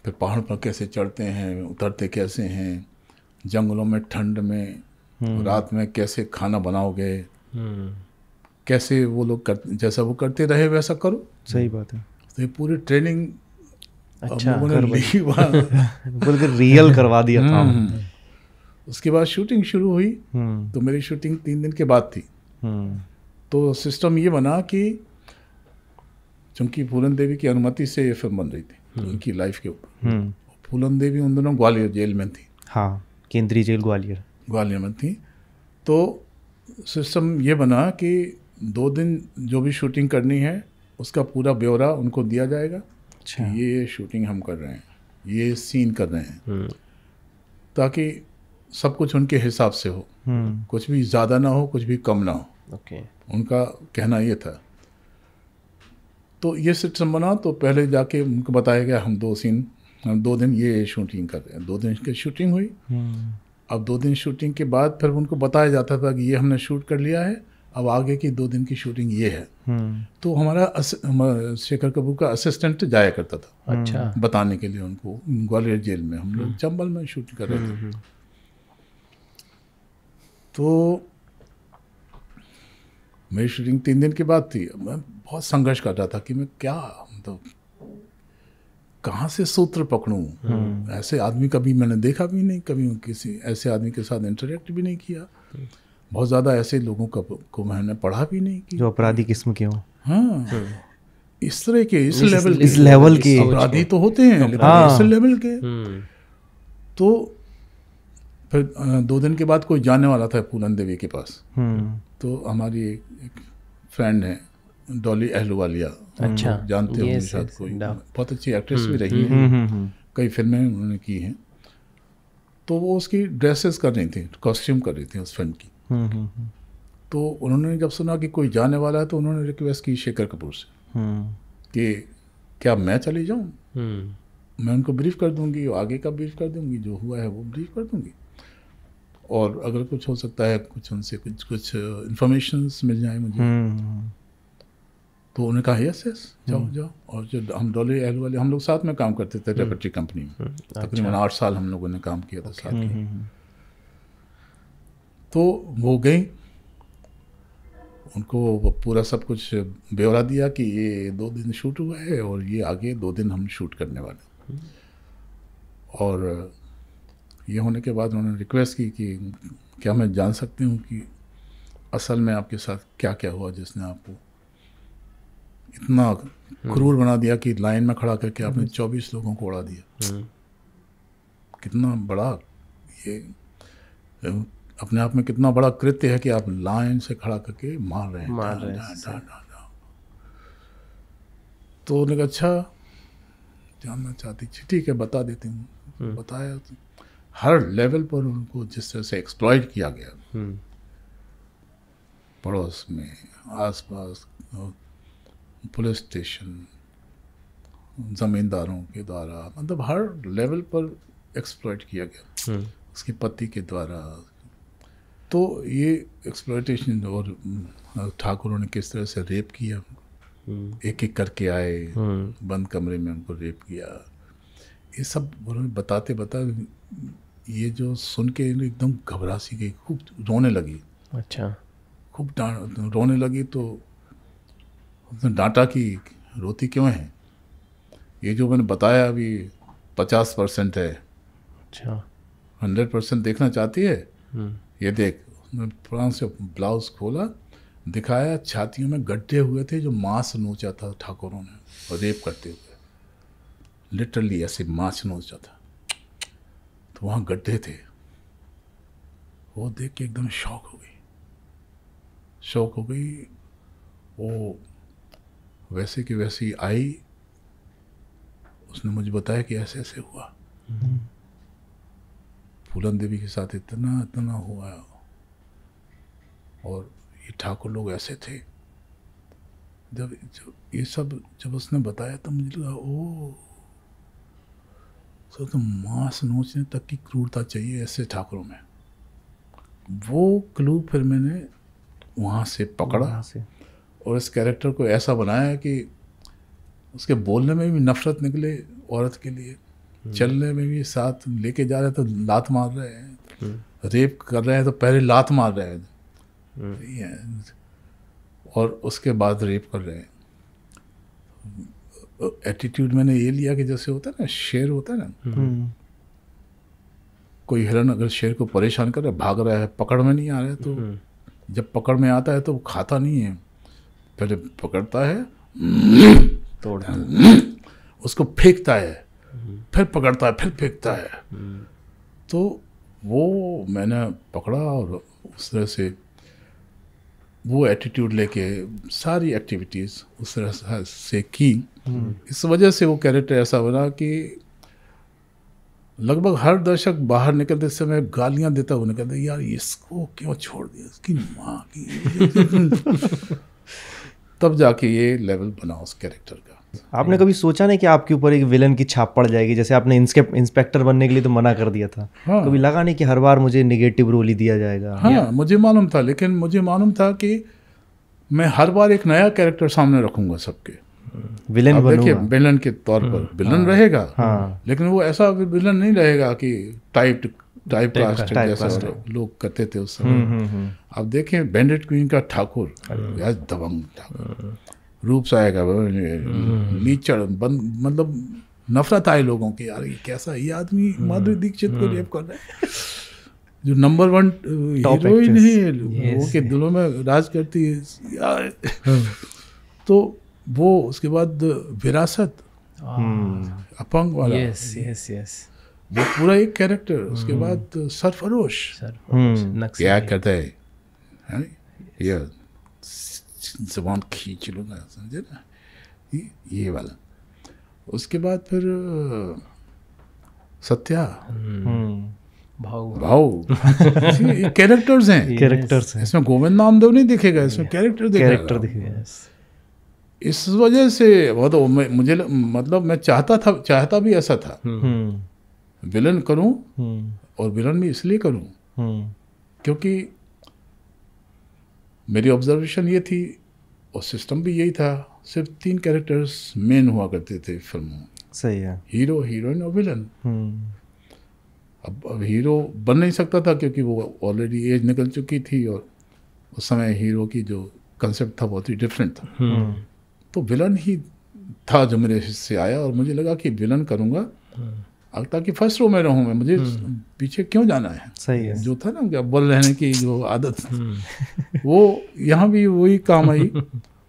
फिर पहाड़ पर कैसे चढ़ते हैं, उतरते कैसे हैं, जंगलों में ठंड में रात में कैसे खाना बनाओगे, कैसे वो लोग जैसा वो करते रहे वैसा करो। सही बात है। तो ये पूरी ट्रेनिंग अच्छा, बिल्कुल रियल करवा दिया था। उसके बाद शूटिंग शुरू हुई। तो मेरी शूटिंग 3 दिन के बाद थी। तो सिस्टम ये बना कि चूंकि फूलन देवी की अनुमति से ये फिल्म बन रही थी, उनकी लाइफ के ऊपर। फूलन देवी उन दिनों ग्वालियर जेल में थी। हाँ, केंद्रीय जेल ग्वालियर में थी। तो सिस्टम ये बना कि 2 दिन जो भी शूटिंग करनी है उसका पूरा ब्यौरा उनको दिया जाएगा। अच्छा। ये शूटिंग हम कर रहे हैं, ये सीन कर रहे हैं, ताकि सब कुछ उनके हिसाब से हो, कुछ भी ज़्यादा ना हो, कुछ भी कम ना हो। ओके। उनका कहना ये था। तो ये सिस्टम बना, तो पहले जाके उनको बताया गया हम 2 दिन ये शूटिंग कर रहे हैं। 2 दिन की शूटिंग हुई। अब 2 दिन शूटिंग के बाद फिर उनको बताया जाता था कि ये हमने शूट कर लिया है, अब आगे की 2 दिन की शूटिंग ये है। तो हमारा शेखर कपूर का असिस्टेंट जाया करता था, अच्छा, बताने के लिए उनको। ग्वालियर जेल में हम लोग चंबल में शूट कर रहे थे। तो मेरी शूटिंग 3 दिन के बाद थी। मैं बहुत संघर्ष कर रहा था कि मैं क्या, मतलब कहाँ से सूत्र पकड़ूं। ऐसे आदमी कभी मैंने देखा भी नहीं, कभी किसी ऐसे आदमी के साथ इंटरेक्ट भी नहीं किया। बहुत ज़्यादा ऐसे लोगों को मैंने पढ़ा भी नहीं कि जो अपराधी किस्म के हों। हाँ, इस तरह के, इस लेवल के अपराधी तो होते हैं, लेकिन इस लेवल के। तो फिर 2 दिन के बाद कोई जाने वाला था पूनम देवी के पास। तो हमारी एक फ्रेंड है डॉली अहलूवालिया, अच्छा, जानते होंगे शायद, कोई बहुत अच्छी एक्ट्रेस भी रही है, कई फिल्में उन्होंने की हैं। तो वो उसकी ड्रेसेस कर रही थी, कॉस्ट्यूम कर रही थी उस फिल्म की। तो उन्होंने जब सुना कि कोई जाने वाला है, तो उन्होंने रिक्वेस्ट की शेखर कपूर से कि क्या मैं चली जाऊँ, मैं उनको ब्रीफ कर दूंगी, आगे का ब्रीफ कर दूंगी, जो हुआ है वो ब्रीफ कर दूंगी, और अगर कुछ हो सकता है कुछ उनसे कुछ इन्फॉर्मेशंस मिल जाए मुझे। तो उन्होंने कहा यस जाओ जाओ। और जो हम डॉली एल वाले, हम लोग साथ में काम करते थे रेपट्री कंपनी में, तकरीबन 8 साल हम लोगों ने काम किया था साथ में। तो वो गई, उनको वो पूरा सब कुछ ब्यौरा दिया कि ये 2 दिन शूट हुआ है और ये आगे 2 दिन हम शूट करने वाले। और ये होने के बाद उन्होंने रिक्वेस्ट की कि क्या मैं जान सकती हूँ कि असल में आपके साथ क्या क्या हुआ जिसने आपको इतना क्रूर बना दिया कि लाइन में खड़ा करके आपने 24 लोगों को उड़ा दिया। कितना बड़ा ये अपने आप में कितना बड़ा कृत्य है कि आप लाइन से खड़ा करके मार रहे हैं। तो उन्होंने कहा अच्छा जानना चाहती थी, ठीक है बता देती हूँ। बताया तो हर लेवल पर उनको जिस तरह से एक्सप्लॉइट किया गया, पड़ोस में, आसपास, पुलिस स्टेशन, ज़मींदारों के द्वारा, मतलब हर लेवल पर एक्सप्लॉइट किया गया, उसके पति के द्वारा। तो ये एक्सप्लॉइटेशन, और ठाकुरों ने किस तरह से रेप किया, एक एक करके आए, बंद कमरे में उनको रेप किया, ये सब उन्होंने बताते ये जो सुन के एकदम घबरा सी गई, खूब रोने लगी। अच्छा, खूब रोने लगी। तो उसने डांटा कि रोती क्यों है, ये जो मैंने बताया अभी 50% है। अच्छा, 100% देखना चाहती है? ये देख। उसने पुरान से ब्लाउज खोला, दिखाया, छातियों में गड्ढे हुए थे जो मांस नोचा था ठाकुरों ने, और रेप करते हुए लिटरली ऐसे मांस नोचा था, तो वहाँ गड्ढे थे। वो देख के एकदम शॉक हो गई। वो वैसे की वैसी आई, उसने मुझे बताया कि ऐसे ऐसे हुआ, फूलन देवी के साथ इतना हुआ, और ये ठाकुर लोग ऐसे थे। जब ये सब जब उसने बताया तो मुझे लगा ओ, तो मांस नोचने तक की क्रूरता चाहिए ऐसे ठाकुरों में। वो क्लू फिर मैंने वहाँ से पकड़ा और इस कैरेक्टर को ऐसा बनाया कि उसके बोलने में भी नफरत निकले औरत के लिए, चलने में भी साथ लेके जा रहे तो लात मार रहे हैं, रेप कर रहे हैं तो पहले लात मार रहे हैं, और उसके बाद रेप कर रहे हैं। एटीट्यूड मैंने ये लिया कि जैसे होता है ना, शेर होता है ना, कोई हिरन अगर शेर को परेशान कर रहा है, भाग रहा है, पकड़ में नहीं आ रहा है, तो जब पकड़ में आता है तो वो खाता नहीं है, पहले पकड़ता है, तोड़ता है, उसको फेंकता है, फिर पकड़ता है, फिर फेंकता है। तो वो मैंने पकड़ा और उस तरह से वो एटीट्यूड लेके सारी एक्टिविटीज़ उस तरह से की। इस वजह से वो कैरेक्टर ऐसा बना कि लगभग हर दर्शक बाहर निकलते समय गालियां देता हुआ निकलता, यार इसको क्यों छोड़ दिया, इसकी माँ की तब जाके ये लेवल बना उस कैरेक्टर का। आपने कभी सोचा नहीं कि आपके ऊपर एक विलन की छाप पड़ जाएगी? जैसे आपने इंस्पेक्टर बनने के लिए तो मना कर दिया था। हाँ। कभी लगा नहीं कि हर बार मुझे नेगेटिव रोल ही दिया जाएगा? हाँ, मुझे मालूम था, लेकिन मुझे मालूम था कि मैं हर बार एक नया कैरेक्टर सामने रखूंगा सबके। विलन देखिए, विलन के तौर पर विलन रहेगा, लेकिन वो ऐसा विलन नहीं रहेगा कि टाइप कास्ट जैसा लोग करते थे उस समय। अब देखें बैंडेड क्वीन का ठाकुर, दबंग ठाकुर, रूप सायका नीचड़ मतलब नफरत आए लोगों की, यार ये कैसा, ये आदमी माधुरी दीक्षित को रेप कर रहा है, जो नंबर 1 हीरोइन है, वो के दिलों में राज करती है यार। तो वो उसके बाद विरासत, अपंग वाला, यस वो पूरा एक कैरेक्टर। उसके बाद सरफरोश, क्या कहता है ये जबान खींच लूँगा, समझे ना, ये वाला। उसके बाद फिर सत्या, भाव कैरेक्टर्स हैं इसमें। गोविंद नामदेव नहीं दिखेगा इसमें, कैरेक्टर दिखेगा। इस वजह से वो तो मुझे मतलब मैं चाहता भी ऐसा था, विलन करूं, और विलन भी इसलिए करूं क्योंकि मेरी ऑब्जर्वेशन ये थी और सिस्टम भी यही था, सिर्फ 3 कैरेक्टर्स मेन हुआ करते थे फिल्मों में। सही है। हीरो, हीरोइन और विलन। अब हीरो बन नहीं सकता था क्योंकि वो ऑलरेडी एज निकल चुकी थी और उस समय हीरो की जो कंसेप्ट था बहुत ही डिफरेंट था। तो विलन ही था जो मेरे से आया, और मुझे लगा कि विलन करूँगा ताकि फर्स्ट रो में रहूँ मैं, मुझे पीछे क्यों जाना है। सही है। जो था ना बोल रहने की जो आदत, वो यहाँ भी वही काम आई,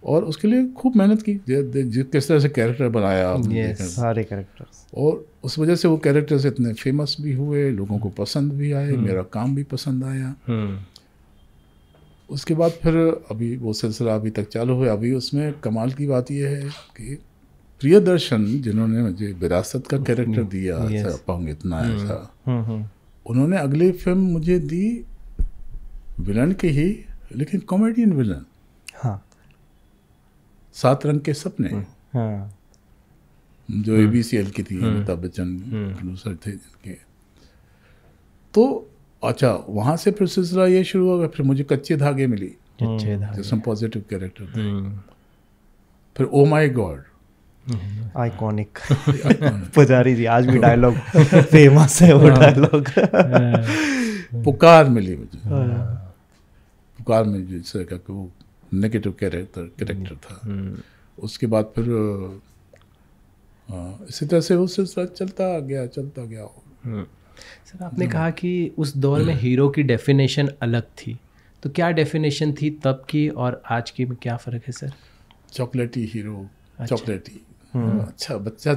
और उसके लिए खूब मेहनत की। किस तरह से कैरेक्टर बनाया, सारे कैरेक्टर्स, और उस वजह से वो कैरेक्टर्स इतने फेमस भी हुए, लोगों को पसंद भी आए, मेरा काम भी पसंद आया। उसके बाद फिर अभी वो सिलसिला अभी तक चालू हुआ। अभी उसमें कमाल की बात यह है कि प्रियदर्शन, जिन्होंने मुझे विरासत का कैरेक्टर दिया, अपंग इतना ऐसा, उन्होंने अगली फिल्म मुझे दी विलन की ही, लेकिन कॉमेडियन विलन। हाँ, 7 रंग के सपने, जो ABCL की थी, अमिताभ बच्चन प्रोड्यूसर थे जिनके। तो अच्छा, वहाँ से फिर सिलसिला ये शुरू हो गया। फिर मुझे कच्चे धागे मिली, जिसमें पॉजिटिव कैरेक्टर थे। फिर ओ माई गॉड, आइकॉनिक पुजारी जी, आज भी डायलॉग फेमस है वो डायलॉग। पुकार मिली मुझे, पुकार में जिससे का वो नेगेटिव कैरेक्टर था। उसके बाद फिर इसी तरह से वो सिलसिला चलता गया। सर, आपने कहा कि उस दौर में हीरो की डेफिनेशन अलग थी, तो क्या डेफिनेशन थी तब की और आज की में क्या फ़र्क है सर? चॉकलेटी हीरो, चॉकलेटी, अच्छा बच्चा,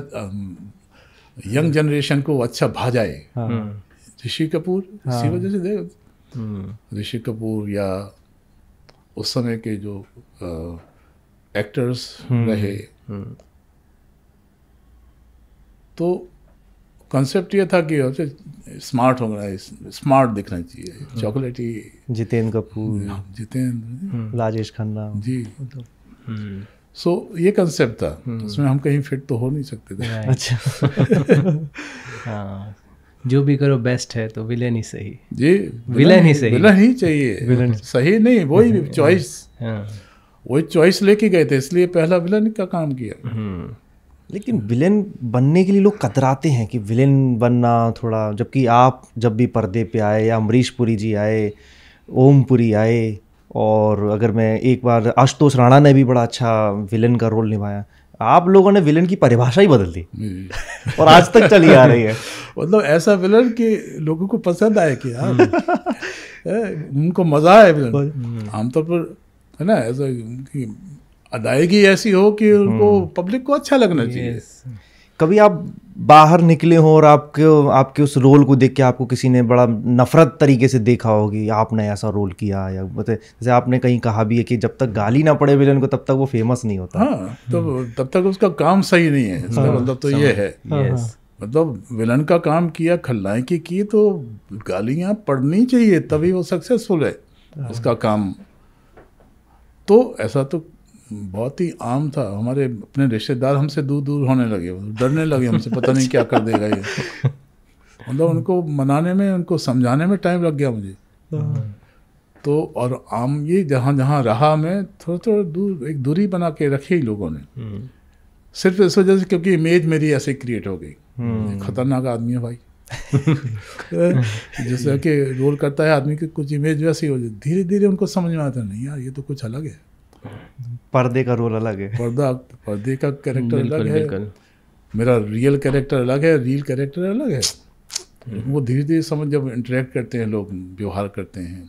यंग जनरेशन को अच्छा भा जाए। ऋषि कपूर, इसी वजह से दे ऋषि कपूर या उस समय के जो एक्टर्स रहे, तो कॉन्सेप्ट ये था कि स्मार्ट होना है, स्मार्ट दिखना चाहिए। चॉकलेटी, जितेंद्र कपूर, राजेश खन्ना जी, सो ये कंसेप्ट था। उसमें हम कहीं फिट तो हो नहीं सकते थे। अच्छा। हाँ, जो भी करो बेस्ट है तो विलेन ही सही जी, विलेन ही सही, विलेन ही चाहिए, सही नहीं, वही चॉइस, वही चॉइस लेके गए थे, इसलिए पहला विलेन का काम किया। लेकिन विलेन बनने के लिए लोग कतराते हैं कि विलेन बनना थोड़ा, जबकि आप जब भी पर्दे पे आए, या अमरीश पुरी जी आए, ओम पुरी आए, और अगर मैं एक बार आशुतोष राणा ने भी बड़ा अच्छा विलेन का रोल निभाया, आप लोगों ने विलेन की परिभाषा ही बदल दी और आज तक चली आ रही है। मतलब ऐसा विलेन कि लोगों को पसंद आए कि उनको मजा आए विलेन। आमतौर पर है ना, ऐसा अदायगी ऐसी हो कि उनको पब्लिक को अच्छा लगना चाहिए। कभी आप बाहर निकले हो और आपके उस रोल को देख के आपको किसी ने बड़ा नफरत तरीके से देखा होगी, आपने ऐसा रोल किया, या जैसे आपने कहीं कहा भी है कि जब तक गाली ना पड़े विलन को तब तक वो फेमस नहीं होता। हाँ, तो तब तक उसका काम सही नहीं है, इसका मतलब तो ये है। मतलब विलन का काम किया, खलनायकी की, तो गालियाँ पड़नी चाहिए तभी वो सक्सेसफुल है उसका काम। तो ऐसा तो बहुत ही आम था। हमारे अपने रिश्तेदार हमसे दूर दूर होने लगे, डरने लगे हमसे, पता नहीं क्या कर देगा ये। मतलब उनको मनाने में, उनको समझाने में टाइम लग गया मुझे। तो और आम ये जहाँ जहाँ रहा, मैं थोड़ा थोड़ा दूर, एक दूरी बना के रखी लोगों ने, सिर्फ इस वजह से क्योंकि इमेज मेरी ऐसे क्रिएट हो गई। खतरनाक आदमी है भाई। जैसे कि रोल करता है आदमी की कुछ इमेज वैसी हो जाती, धीरे धीरे उनको समझ में आता, नहीं यार ये तो कुछ अलग है, पर्दे का रोल अलग है, पर्दे का कैरेक्टर अलग है, मेरा रियल कैरेक्टर अलग है, रियल कैरेक्टर अलग है। वो धीरे धीरे समझ, जब इंटरेक्ट करते हैं लोग, व्यवहार करते हैं,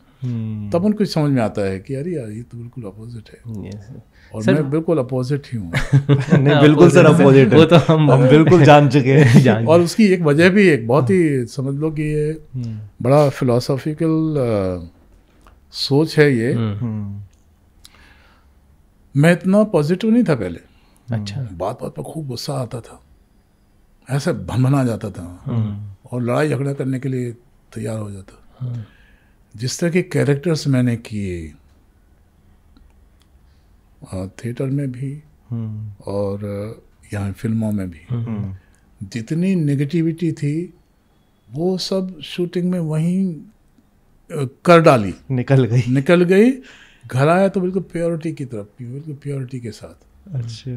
तब उनको समझ में आता है कि अरे यार ये तो बिल्कुल अपोजिट है। और मैं बिल्कुल अपोजिट ही हूँ। नहीं बिल्कुल सर अपोजिट है, वो तो हम बिल्कुल जान चुके हैं। और उसकी एक वजह भी, एक बहुत ही समझ लो कि ये बड़ा फिलोसॉफिकल सोच है ये। मैं इतना पॉजिटिव नहीं था पहले। अच्छा। बात बात पर खूब गुस्सा आता था, ऐसे भनभना जाता था और लड़ाई झगड़ा करने के लिए तैयार हो जाता। जिस तरह के कैरेक्टर्स मैंने किए थिएटर में भी और यहाँ फिल्मों में भी, जितनी नेगेटिविटी थी वो सब शूटिंग में वहीं कर डाली, निकल गई। घर आया तो बिल्कुल प्योरिटी की तरफ, बिल्कुल प्योरिटी के साथ। अच्छा।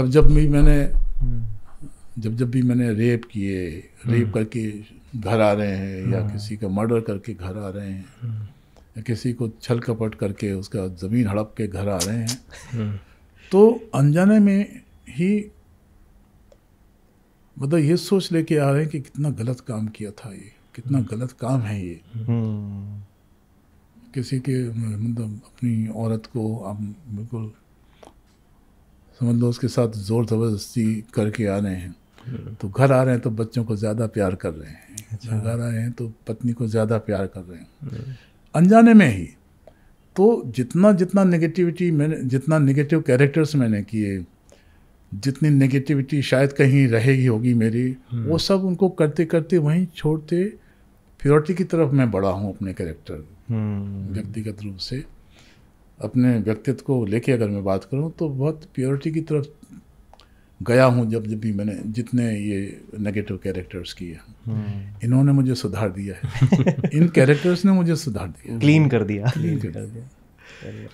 जब भी मैंने रेप किए, रेप करके घर आ रहे हैं, या किसी का मर्डर करके घर आ रहे हैं, या किसी को छल कपट करके उसका ज़मीन हड़प के घर आ रहे हैं, तो अनजाने में ही मतलब ये सोच लेके आ रहे हैं कि कितना गलत काम किया था ये, कितना गलत काम है ये। किसी के मतलब अपनी औरत को आप बिल्कुल समझ लो उसके साथ ज़ोर ज़बरदस्ती करके आ रहे हैं, तो घर आ रहे हैं तो बच्चों को ज़्यादा प्यार कर रहे हैं, घर आ रहे हैं तो पत्नी को ज़्यादा प्यार कर रहे हैं, अनजाने में ही। तो जितना नेगेटिविटी मैंने, जितना नेगेटिव कैरेक्टर्स मैंने किए, जितनी नेगेटिविटी शायद कहीं रहेगी होगी मेरी, वो सब उनको करते करते वहीं छोड़ते प्योरिटी की तरफ मैं बढ़ा हूँ अपने कैरेक्टर, व्यक्तिगत रूप से अपने व्यक्तित्व को लेके अगर मैं बात करूँ तो बहुत प्योरिटी की तरफ गया हूँ। जब भी मैंने जितने ये नेगेटिव कैरेक्टर्स किए, इन्होंने मुझे सुधार दिया है। इन कैरेक्टर्स ने मुझे सुधार दिया, क्लीन कर दिया।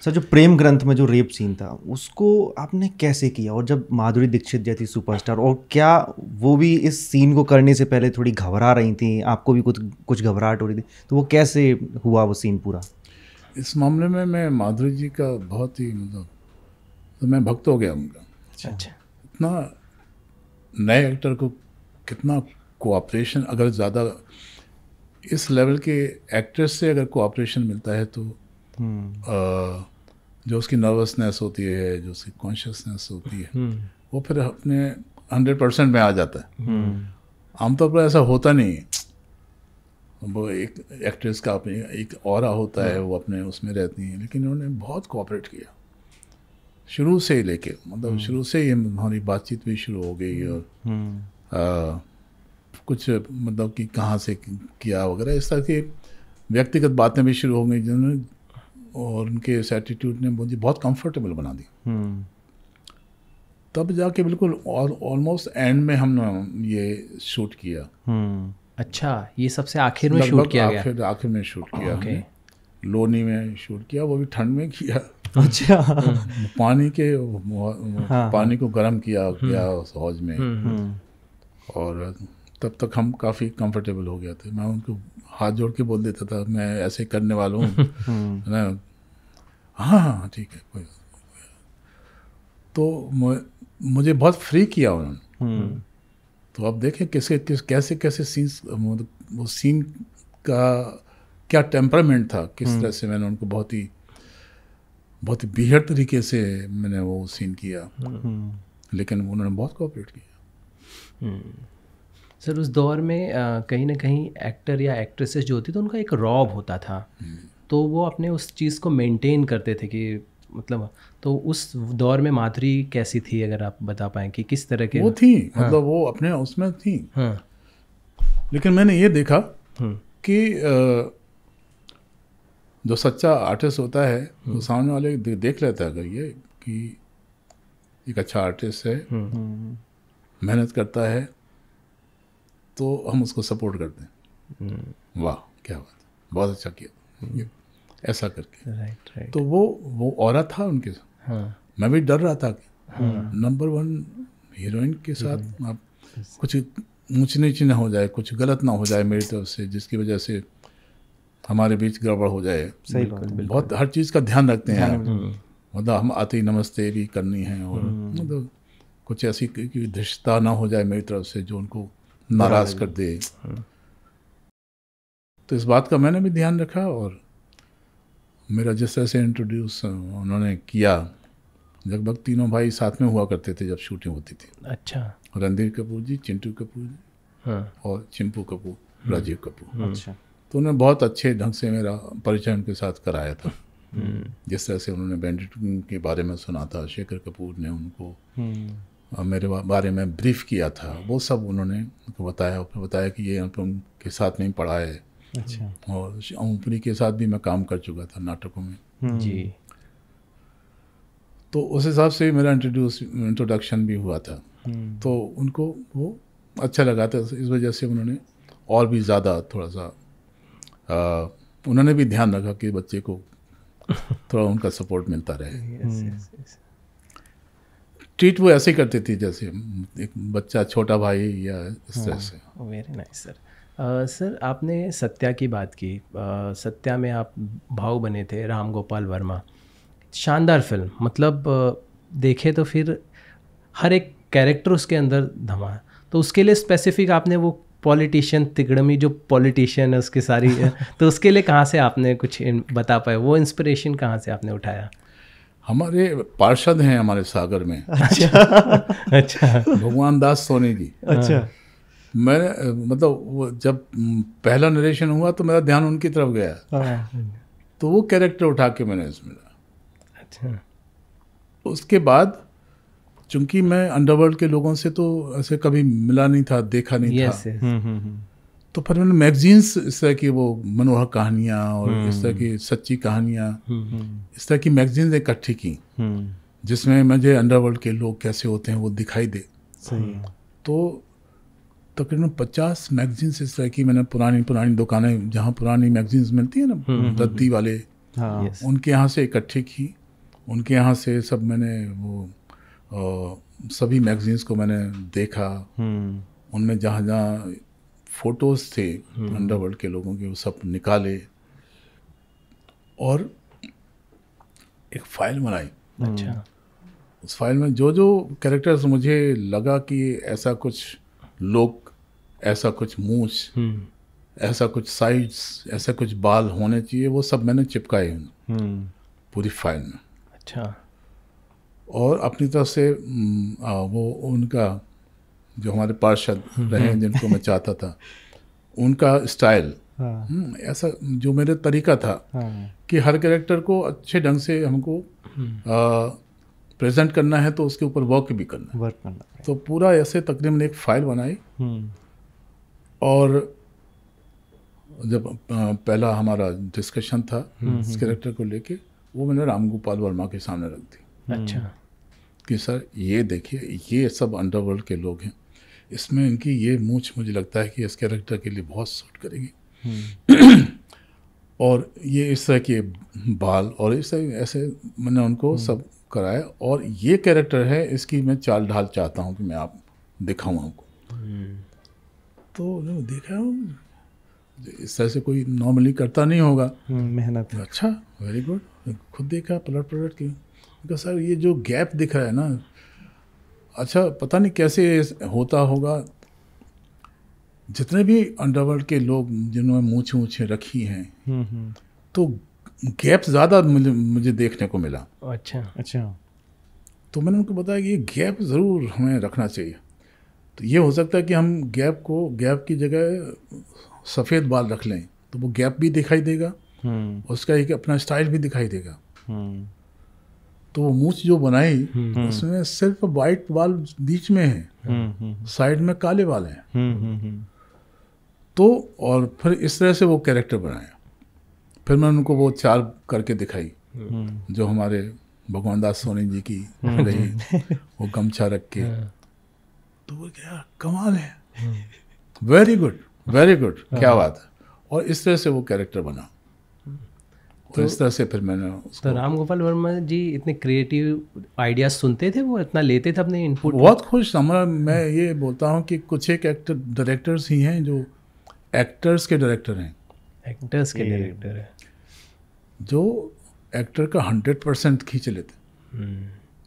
सर जो प्रेम ग्रंथ में जो रेप सीन था उसको आपने कैसे किया, और जब माधुरी दीक्षित जैसी सुपरस्टार, और क्या वो भी इस सीन को करने से पहले थोड़ी घबरा रही थी, आपको भी कुछ घबराहट हो रही थी, तो वो कैसे हुआ वो सीन पूरा? इस मामले में मैं माधुरी जी का बहुत ही मतलब, तो मैं भक्त हो गया उनका। अच्छा। इतना नए एक्टर को कितना कोऑपरेशन, अगर ज़्यादा इस लेवल के एक्टर्स से अगर कोऑपरेशन मिलता है तो जो उसकी नर्वसनेस होती है, जो उसकी कॉन्शियसनेस होती है, वो फिर अपने 100% में आ जाता है। आमतौर पर ऐसा होता नहीं है। वो एक एक्ट्रेस का अपने एक ऑरा होता है, वो अपने उसमें रहती हैं, लेकिन उन्होंने बहुत कोऑपरेट किया शुरू से ही लेके, मतलब शुरू से ही हमारी बातचीत भी शुरू हो गई, और कुछ मतलब कि कहाँ से किया वगैरह इस तरह की व्यक्तिगत बातें भी शुरू हो गई, जिन्होंने और उनके इस एटीट्यूड ने मुझे बहुत कंफर्टेबल बना दी। तब जाके बिल्कुल ऑलमोस्ट एंड में हमने ये शूट किया। अच्छा, ये सबसे आखिर में शूट किया गया? आखिर में शूट किया हमने, लोनी में शूट किया, वो भी ठंड में किया। अच्छा। पानी को गर्म किया उस हौज में, और तब तक हम काफ़ी कंफर्टेबल हो गए थे। मैं उनको हाथ जोड़ के बोल देता था, मैं ऐसे करने वाला हूँ ना, हाँ ठीक है कोई। तो मुझे बहुत फ्री किया उन्होंने। तो अब देखें कैसे सीन्स, वो सीन का क्या टेम्परामेंट था, किस तरह से मैंने उनको बहुत ही बीहड़ तरीके से मैंने वो सीन किया, लेकिन उन्होंने बहुत कोऑपरेट किया। सर उस दौर में कहीं ना कहीं एक्टर या एक्ट्रेसेस जो होती तो उनका एक रॉब होता था, तो वो अपने उस चीज़ को मेंटेन करते थे कि मतलब, तो उस दौर में माधुरी कैसी थी, अगर आप बता पाएँ कि किस तरह के वो थी? मतलब वो अपने उसमें थी। लेकिन मैंने ये देखा कि जो सच्चा आर्टिस्ट होता है वो सामने वाले देख लेता है अगर ये कि एक अच्छा आर्टिस्ट है, मेहनत करता है, तो हम उसको सपोर्ट करते हैं। वाह क्या बात, बहुत अच्छा किया, ऐसा करके। राइट। तो वो औरत था उनके साथ। मैं भी डर रहा था कि नंबर 1 हीरोइन के साथ आप कुछ ऊंच नीच ना हो जाए, कुछ गलत ना हो जाए मेरी तरफ से, जिसकी वजह से हमारे बीच गड़बड़ हो जाए। सही बात है। बहुत हर चीज़ का ध्यान रखते हैं, मतलब हम आते नमस्ते भी करनी है, और मतलब कुछ ऐसी धृष्टता ना हो जाए मेरी तरफ से जो उनको नाराज कर दे। तो इस बात का मैंने भी ध्यान रखा, और मेरा जिस तरह से इंट्रोड्यूस उन्होंने किया, लगभग तीनों भाई साथ में हुआ करते थे जब शूटिंग होती थी। अच्छा। रणधीर कपूर जी, चिंटू कपूर जी, और चिंपू कपूर, राजीव कपूर। अच्छा। तो उन्होंने बहुत अच्छे ढंग से मेरा परिचय उनके साथ कराया था। जिस तरह से उन्होंने बैंडिट के बारे में सुना था, शेखर कपूर ने उनको मेरे बारे में ब्रीफ किया था, वो सब उन्होंने उनको बताया कि ये उनके साथ में ही पढ़ा है। अच्छा। और ओमपुरी के साथ भी मैं काम कर चुका था नाटकों में जी। तो उस हिसाब से मेरा इंट्रोडक्शन भी हुआ था। तो उनको वो अच्छा लगा था, इस वजह से उन्होंने और भी ज़्यादा थोड़ा सा उन्होंने भी ध्यान रखा कि बच्चे को थोड़ा उनका सपोर्ट मिलता रहे। ट्रीट वो ऐसे ही करती थी जैसे एक बच्चा, छोटा भाई, या इस तरह से। Very nice sir. सर आपने सत्या की बात की, सत्या में आप भाव बने थे, राम गोपाल वर्मा, शानदार फिल्म, मतलब देखे तो फिर हर एक कैरेक्टर उसके अंदर धमा। तो उसके लिए स्पेसिफिक आपने वो पॉलिटिशियन, तिगड़मी जो पॉलिटिशियन है उसकी सारी तो उसके लिए कहाँ से आपने कुछ बता पाए, वो इंस्पिरेशन कहाँ से आपने उठाया? हमारे पार्षद हैं हमारे सागर में। अच्छा। भगवान दास सोनी जी। अच्छा। मैंने मतलब वो जब पहला नरेशन हुआ तो मेरा ध्यान उनकी तरफ गया, तो वो कैरेक्टर उठा के मैंने इसमें। अच्छा। उसके बाद चूंकि मैं अंडरवर्ल्ड के लोगों से तो ऐसे कभी मिला नहीं था, देखा नहीं था, तो फिर मैंने मैगजीन्स, इस तरह की वो मनोहर कहानियाँ और इस तरह की सच्ची कहानियाँ, इस तरह की मैगजीन्स इकट्ठी की जिसमें मुझे अंडरवर्ल्ड के लोग कैसे होते हैं वो दिखाई दे। सही। तो तकरीबन 50 मैगजीन्स इस तरह की मैंने पुरानी दुकानें जहाँ पुरानी मैगजीन्स मिलती है ना, रद्दी वाले, उनके यहाँ से इकट्ठी की। उनके यहाँ से सब मैंने वो सभी मैगजीन्स को मैंने देखा, उनमें जहाँ जहाँ फोटोज़ थे अंडरवर्ल्ड के लोगों के वो सब निकाले और एक फाइल बनाई। अच्छा। उस फाइल में जो जो कैरेक्टर्स मुझे लगा कि ऐसा कुछ लोग, ऐसा कुछ मूछ, ऐसा कुछ साइड्स, ऐसा कुछ बाल होने चाहिए, वो सब मैंने चिपकाए पूरी फाइल में। अच्छा। और अपनी तरफ से वो उनका जो हमारे पार्षद रहे जिनको मैं चाहता था, उनका स्टाइल ऐसा जो मेरे तरीका था कि हर कैरेक्टर को अच्छे ढंग से हमको प्रेजेंट करना है तो उसके ऊपर वर्क भी करना है। तो पूरा ऐसे तकरीबन एक फाइल बनाई। और जब पहला हमारा डिस्कशन था इस कैरेक्टर को लेके, वो मैंने राम गोपाल वर्मा के सामने रख दी। अच्छा। कि सर ये देखिए, ये सब अंडरवर्ल्ड के लोग हैं, इसमें इनकी ये मूंछ मुझे लगता है कि इस कैरेक्टर के लिए बहुत सूट करेगी। और ये इस तरह के बाल और इस तरह ऐसे मैंने उनको सब कराया। और ये कैरेक्टर है, इसकी मैं चाल ढाल चाहता हूँ कि मैं आप दिखाऊँ आपको। तो देखा इस तरह से कोई नॉर्मली करता नहीं होगा, मेहनत। अच्छा, वेरी गुड। खुद देखा पलट के, सर ये जो गैप दिख रहा है ना, अच्छा पता नहीं कैसे होता होगा। जितने भी अंडरवर्ल्ड के लोग जिन्होंने मूछें रखी हैं, तो गैप ज़्यादा मुझे देखने को मिला। अच्छा। तो मैंने उनको बताया कि ये गैप ज़रूर हमें रखना चाहिए। तो ये हो सकता है कि हम गैप की जगह सफ़ेद बाल रख लें, तो वो गैप भी दिखाई देगा, उसका एक अपना स्टाइल भी दिखाई देगा। तो वो मूछ जो बनाई उसमें सिर्फ वाइट बाल बीच में है, साइड में काले बाल हैं। तो और फिर इस तरह से वो कैरेक्टर बनाया। फिर मैं उनको वो चाल करके दिखाई जो हमारे भगवान दास सोनी जी की रही, वो गमछा रख के, तो वो क्या कमाल है, वेरी गुड वेरी गुड, क्या बात है। और इस तरह से वो कैरेक्टर बना। तो इस तरह से फिर मैंने उसको, तो राम गोपाल वर्मा जी इतने क्रिएटिव आइडियाज सुनते थे, वो इतना लेते थे अपने इनपुट? बहुत खुश हमारा। मैं ये बोलता हूँ कि कुछ एक डायरेक्टर्स ही हैं जो एक्टर्स के डायरेक्टर हैं, एक्टर्स के डायरेक्टर है, जो एक्टर का 100% खींच लेते।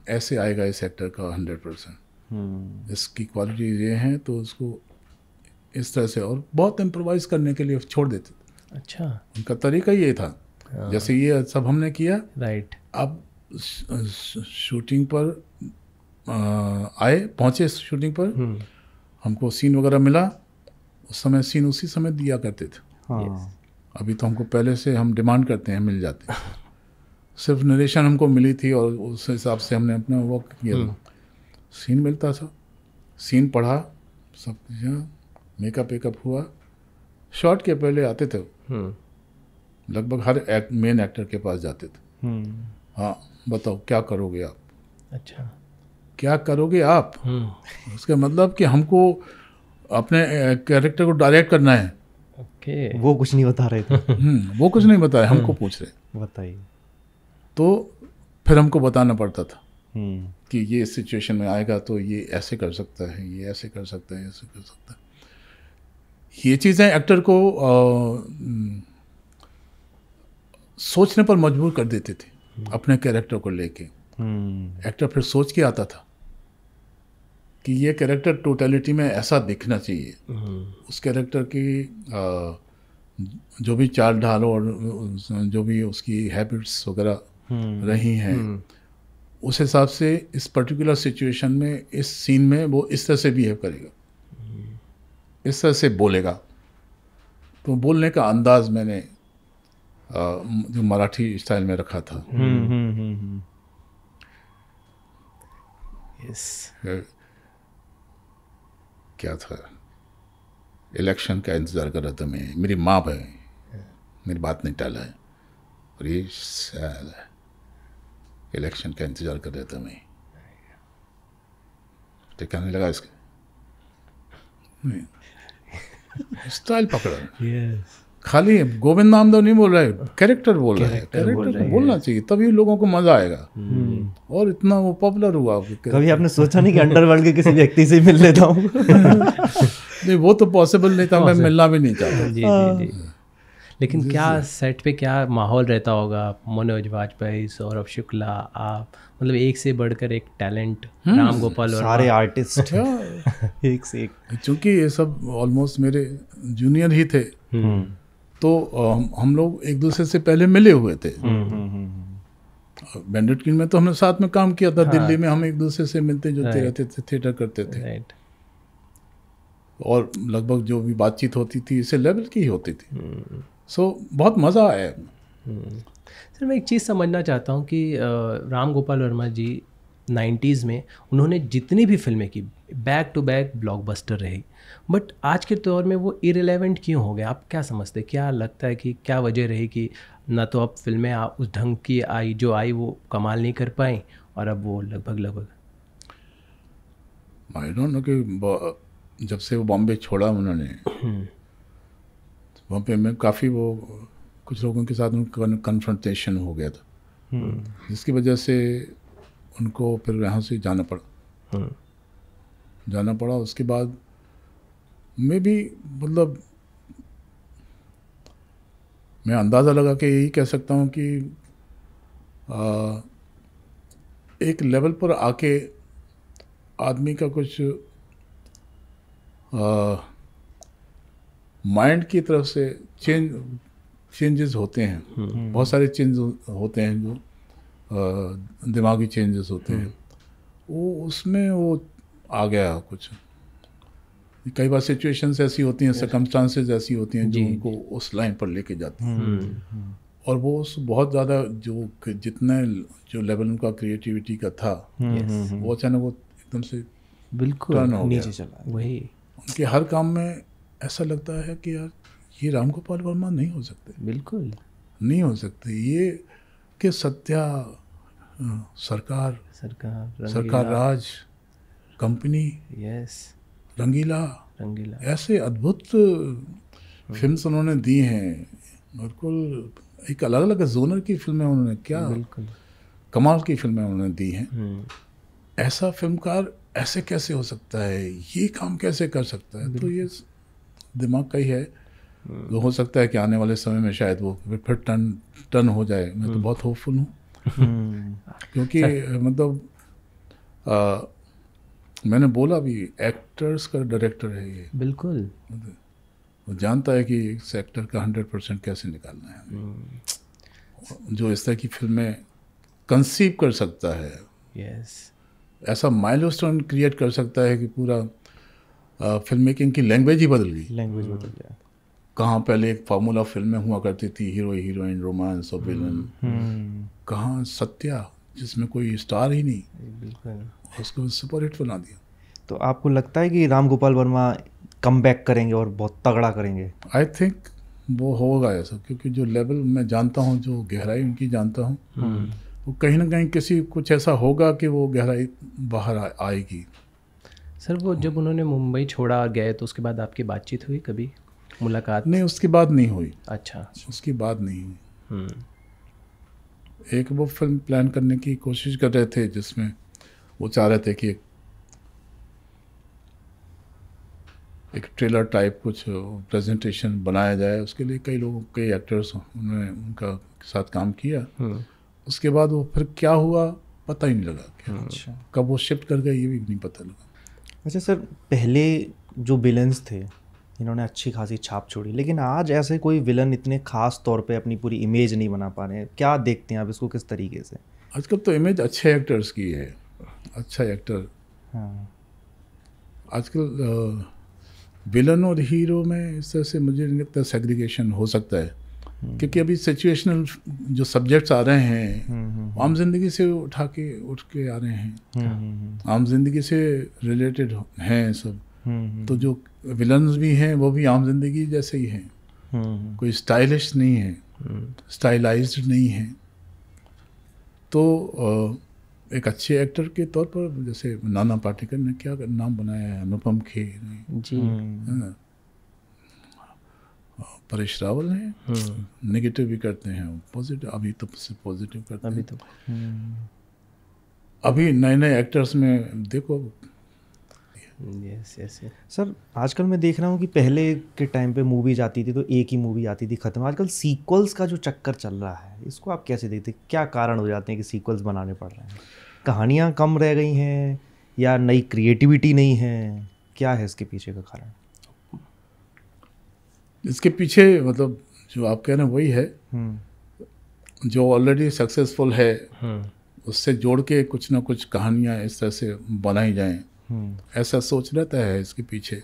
ऐसे आएगा इस एक्टर का 100%, इसकी क्वालिटी ये है, तो उसको इस तरह से, और बहुत इम्प्रोवाइज करने के लिए छोड़ देते। अच्छा, उनका तरीका ये था। जैसे ये सब हमने किया, राइट, अब शूटिंग पर पहुँचे शूटिंग पर, हमको सीन वगैरह मिला, उस समय सीन उसी समय दिया करते थे। अभी तो हमको पहले से हम डिमांड करते हैं, मिल जाते हैं। सिर्फ नरेशन हमको मिली थी और उस हिसाब से हमने अपना वर्क किया। सीन मिलता था, सीन पढ़ा, सब मेकअप वेकअप हुआ, शॉट के पहले आते थे, लगभग हर मेन एक्टर के पास जाते थे। हाँ बताओ क्या करोगे आप? अच्छा, क्या करोगे आप? उसका मतलब कि हमको अपने कैरेक्टर को डायरेक्ट करना है। ओके, वो कुछ नहीं बता रहे थे। वो कुछ नहीं बताया, हमको पूछ रहे। बताइए। तो फिर हमको बताना पड़ता था कि ये इस सिचुएशन में आएगा तो ये ऐसे कर सकता है, ये ऐसे कर सकता है, ऐसे कर सकता है। ये चीज़ें एक्टर को सोचने पर मजबूर कर देते थे अपने कैरेक्टर को लेके। एक्टर फिर सोच के आता था कि ये कैरेक्टर टोटलिटी में ऐसा दिखना चाहिए। उस कैरेक्टर की जो भी चाल ढाल और जो भी उसकी हैबिट्स वगैरह रही हैं, उस हिसाब से इस पर्टिकुलर सिचुएशन में, इस सीन में वो इस तरह से बिहेव करेगा, इस तरह से बोलेगा। तो बोलने का अंदाज मैंने जो मराठी स्टाइल में रखा था। यस, क्या था, इलेक्शन का इंतज़ार कर रहा था मैं, मेरी माँ है, मेरी बात नहीं टाला है, और ये साल है इलेक्शन का इंतज़ार कर रहा था मैं, ठिकाने लगा इसके, स्टाइल पकड़ा। यस, खाली गोविंद नामदेव नहीं बोल रहा है, कैरेक्टर बोल रहा है। कैरेक्टर को बोलना चाहिए, तभी लोगों को मजा आएगा। और इतना वो पॉपुलर हुआ। कभी आपने सोचा नहीं कि अंडरवर्ल्ड के किसी व्यक्ति से मिल लेता हूँ? नहीं, वो तो पॉसिबल नहीं था, मैं मिलना भी नहीं चाहता। जी जी जी। लेकिन क्या सेट पे क्या माहौल रहता होगा? मनोज वाजपेयी, सौरभ शुक्ला, आप, मतलब एक से बढ़कर एक टैलेंट, राम गोपाल वर्मा, सारे आर्टिस्ट एक से एक। चूँकि ये सब ऑलमोस्ट मेरे जूनियर ही थे, तो हम लोग एक दूसरे से पहले मिले हुए थे। बैंडेड किंग में तो हमने साथ में काम किया था। दिल्ली में हम एक दूसरे से मिलते जुलते रहते थे, थिएटर करते थे, और लगभग जो भी बातचीत होती थी इसे लेवल की ही होती थी। सो बहुत मज़ा आया। सर मैं एक चीज़ समझना चाहता हूँ कि राम गोपाल वर्मा जी 90s में उन्होंने जितनी भी फिल्में की, बैक टू बैक ब्लॉकबस्टर रही, बट आज के दौर में वो इरेलेवेंट क्यों हो गए? आप क्या समझते, क्या लगता है कि क्या वजह रही कि ना तो अब फिल्में उस ढंग की आई जो आई वो कमाल नहीं कर पाई, और अब वो लगभग आई डोंट नो कि जब से वो बॉम्बे छोड़ा उन्होंने, बॉम्बे में काफ़ी वो कुछ लोगों के साथ उनका कन्फ्रंटेशन हो गया था, जिसकी वजह से उनको फिर यहाँ से जाना पड़ा। उसके बाद मैं भी, मतलब मैं अंदाज़ा लगा के यही कह सकता हूँ कि एक लेवल पर आके आदमी का कुछ माइंड की तरफ से चेंजेस होते हैं। बहुत सारे चेंज होते हैं जो दिमागी चेंजेस होते हैं, वो उसमें वो आ गया कुछ, कई बार सिचुएशंस ऐसी होती हैं, सर्कमस्टांसेस ऐसी होती हैं जो उनको उस लाइन पर लेके जाती हैं। और वो उस बहुत ज़्यादा जितने जो लेवल उनका क्रिएटिविटी का था, वो अचानक वो एकदम से बिल्कुल टर्न हो नीचे गया। चला। वही उनके हर काम में ऐसा लगता है कि यार ये राम गोपाल वर्मा नहीं हो सकते, बिल्कुल नहीं हो सकते ये, कि सत्या, सरकार राज, कंपनी, यस, रंगीला ऐसे अद्भुत फिल्म्स उन्होंने दी हैं। बिल्कुल एक अलग अलग जोनर की फिल्में उन्होंने, क्या बिल्कुल कमाल की फिल्में उन्होंने दी हैं। ऐसा फिल्मकार ऐसे कैसे हो सकता है, ये काम कैसे कर सकता है? तो ये दिमाग का ही है। तो हो सकता है कि आने वाले समय में शायद वो फिर टर्न हो जाए। मैं तो बहुत होपफुल हूँ क्योंकि मतलब मैंने बोला भी, एक्टर्स का डायरेक्टर है ये। बिल्कुल वो जानता है कि इस एक्टर का 100% कैसे निकालना है। जो इस तरह की फिल्में कंसीव कर सकता है, यस, ऐसा माइलस्टोन क्रिएट कर सकता है कि पूरा फिल्म मेकिंग की लैंग्वेज ही बदल गई। लैंग्वेज बदल गया। कहाँ पहले एक फार्मूला फिल्में हुआ करती थी, हीरो हीरोइन, रोमांस और विलन, कहाँ सत्या जिसमें कोई स्टार ही नहीं, बिल्कुल उसको सुपरहिट बना दिया। तो आपको लगता है कि राम गोपाल वर्मा कम बैक करेंगे और बहुत तगड़ा करेंगे? आई थिंक वो होगा ऐसा, क्योंकि जो लेवल मैं जानता हूँ, जो गहराई उनकी जानता हूँ, वो कहीं ना कहीं कुछ ऐसा होगा कि वो गहराई बाहर आएगी। सर वो जब उन्होंने मुंबई छोड़ा गए तो उसके बाद आपकी बातचीत हुई, कभी मुलाकात? नहीं, उसके बाद नहीं हुई। अच्छा, उसके बाद नहीं हुई। एक वो फिल्म प्लान करने की कोशिश कर रहे थे जिसमें वो चाह रहे थे कि एक ट्रेलर टाइप कुछ प्रेजेंटेशन बनाया जाए। उसके लिए कई एक्टर्स उन्होंने उनका साथ काम किया। उसके बाद वो फिर क्या हुआ पता ही नहीं लगा। क्या कब वो शिफ्ट कर गए ये भी नहीं पता लगा। अच्छा सर, पहले जो विलन्स थे इन्होंने अच्छी खासी छाप छोड़ी, लेकिन आज ऐसे कोई विलन इतने खास तौर पे अपनी पूरी इमेज नहीं बना पा रहे हैं। क्या देखते हैं आप इसको, किस तरीके से? आजकल तो इमेज अच्छे एक्टर्स की है। अच्छा एक्टर, हाँ, आजकल विलन और हीरो में इस तरह से मुझे नहीं लगता सेग्रीगेशन हो सकता है, क्योंकि अभी सिचुएशनल जो सब्जेक्ट्स आ रहे हैं आम जिंदगी से उठ के आ रहे हैं, आम जिंदगी से रिलेटेड हैं सब। तो जो विलन्स भी हैं वो भी आम जिंदगी जैसे ही हैं, कोई स्टाइलिश नहीं है, स्टाइलाइज्ड नहीं है। तो एक अच्छे एक्टर के तौर पर जैसे नाना पाटेकर ने क्या नाम बनाया है, अनुपम खेर जी, परेश रावल हैं, नेगेटिव भी करते हैं, पॉजिटिव अभी तो पॉजिटिव करते हैं। अभी नए नए एक्टर्स में देखो। Yes yes. सर आजकल मैं देख रहा हूँ कि पहले के टाइम पे मूवीज आती थी तो एक ही मूवी आती थी, खत्म। आजकल सीक्वल्स का जो चक्कर चल रहा है, इसको आप कैसे देखते हैं? क्या कारण हो जाते हैं कि सीक्वल्स बनाने पड़ रहे हैं? कहानियाँ कम रह गई हैं या नई क्रिएटिविटी नहीं है? क्या है इसके पीछे का कारण? इसके पीछे मतलब जो आप कह रहे हैं वही है, जो ऑलरेडी सक्सेसफुल है उससे जोड़ के कुछ ना कुछ कहानियाँ इस तरह से बनाई जाएं, ऐसा सोच रहता है इसके पीछे।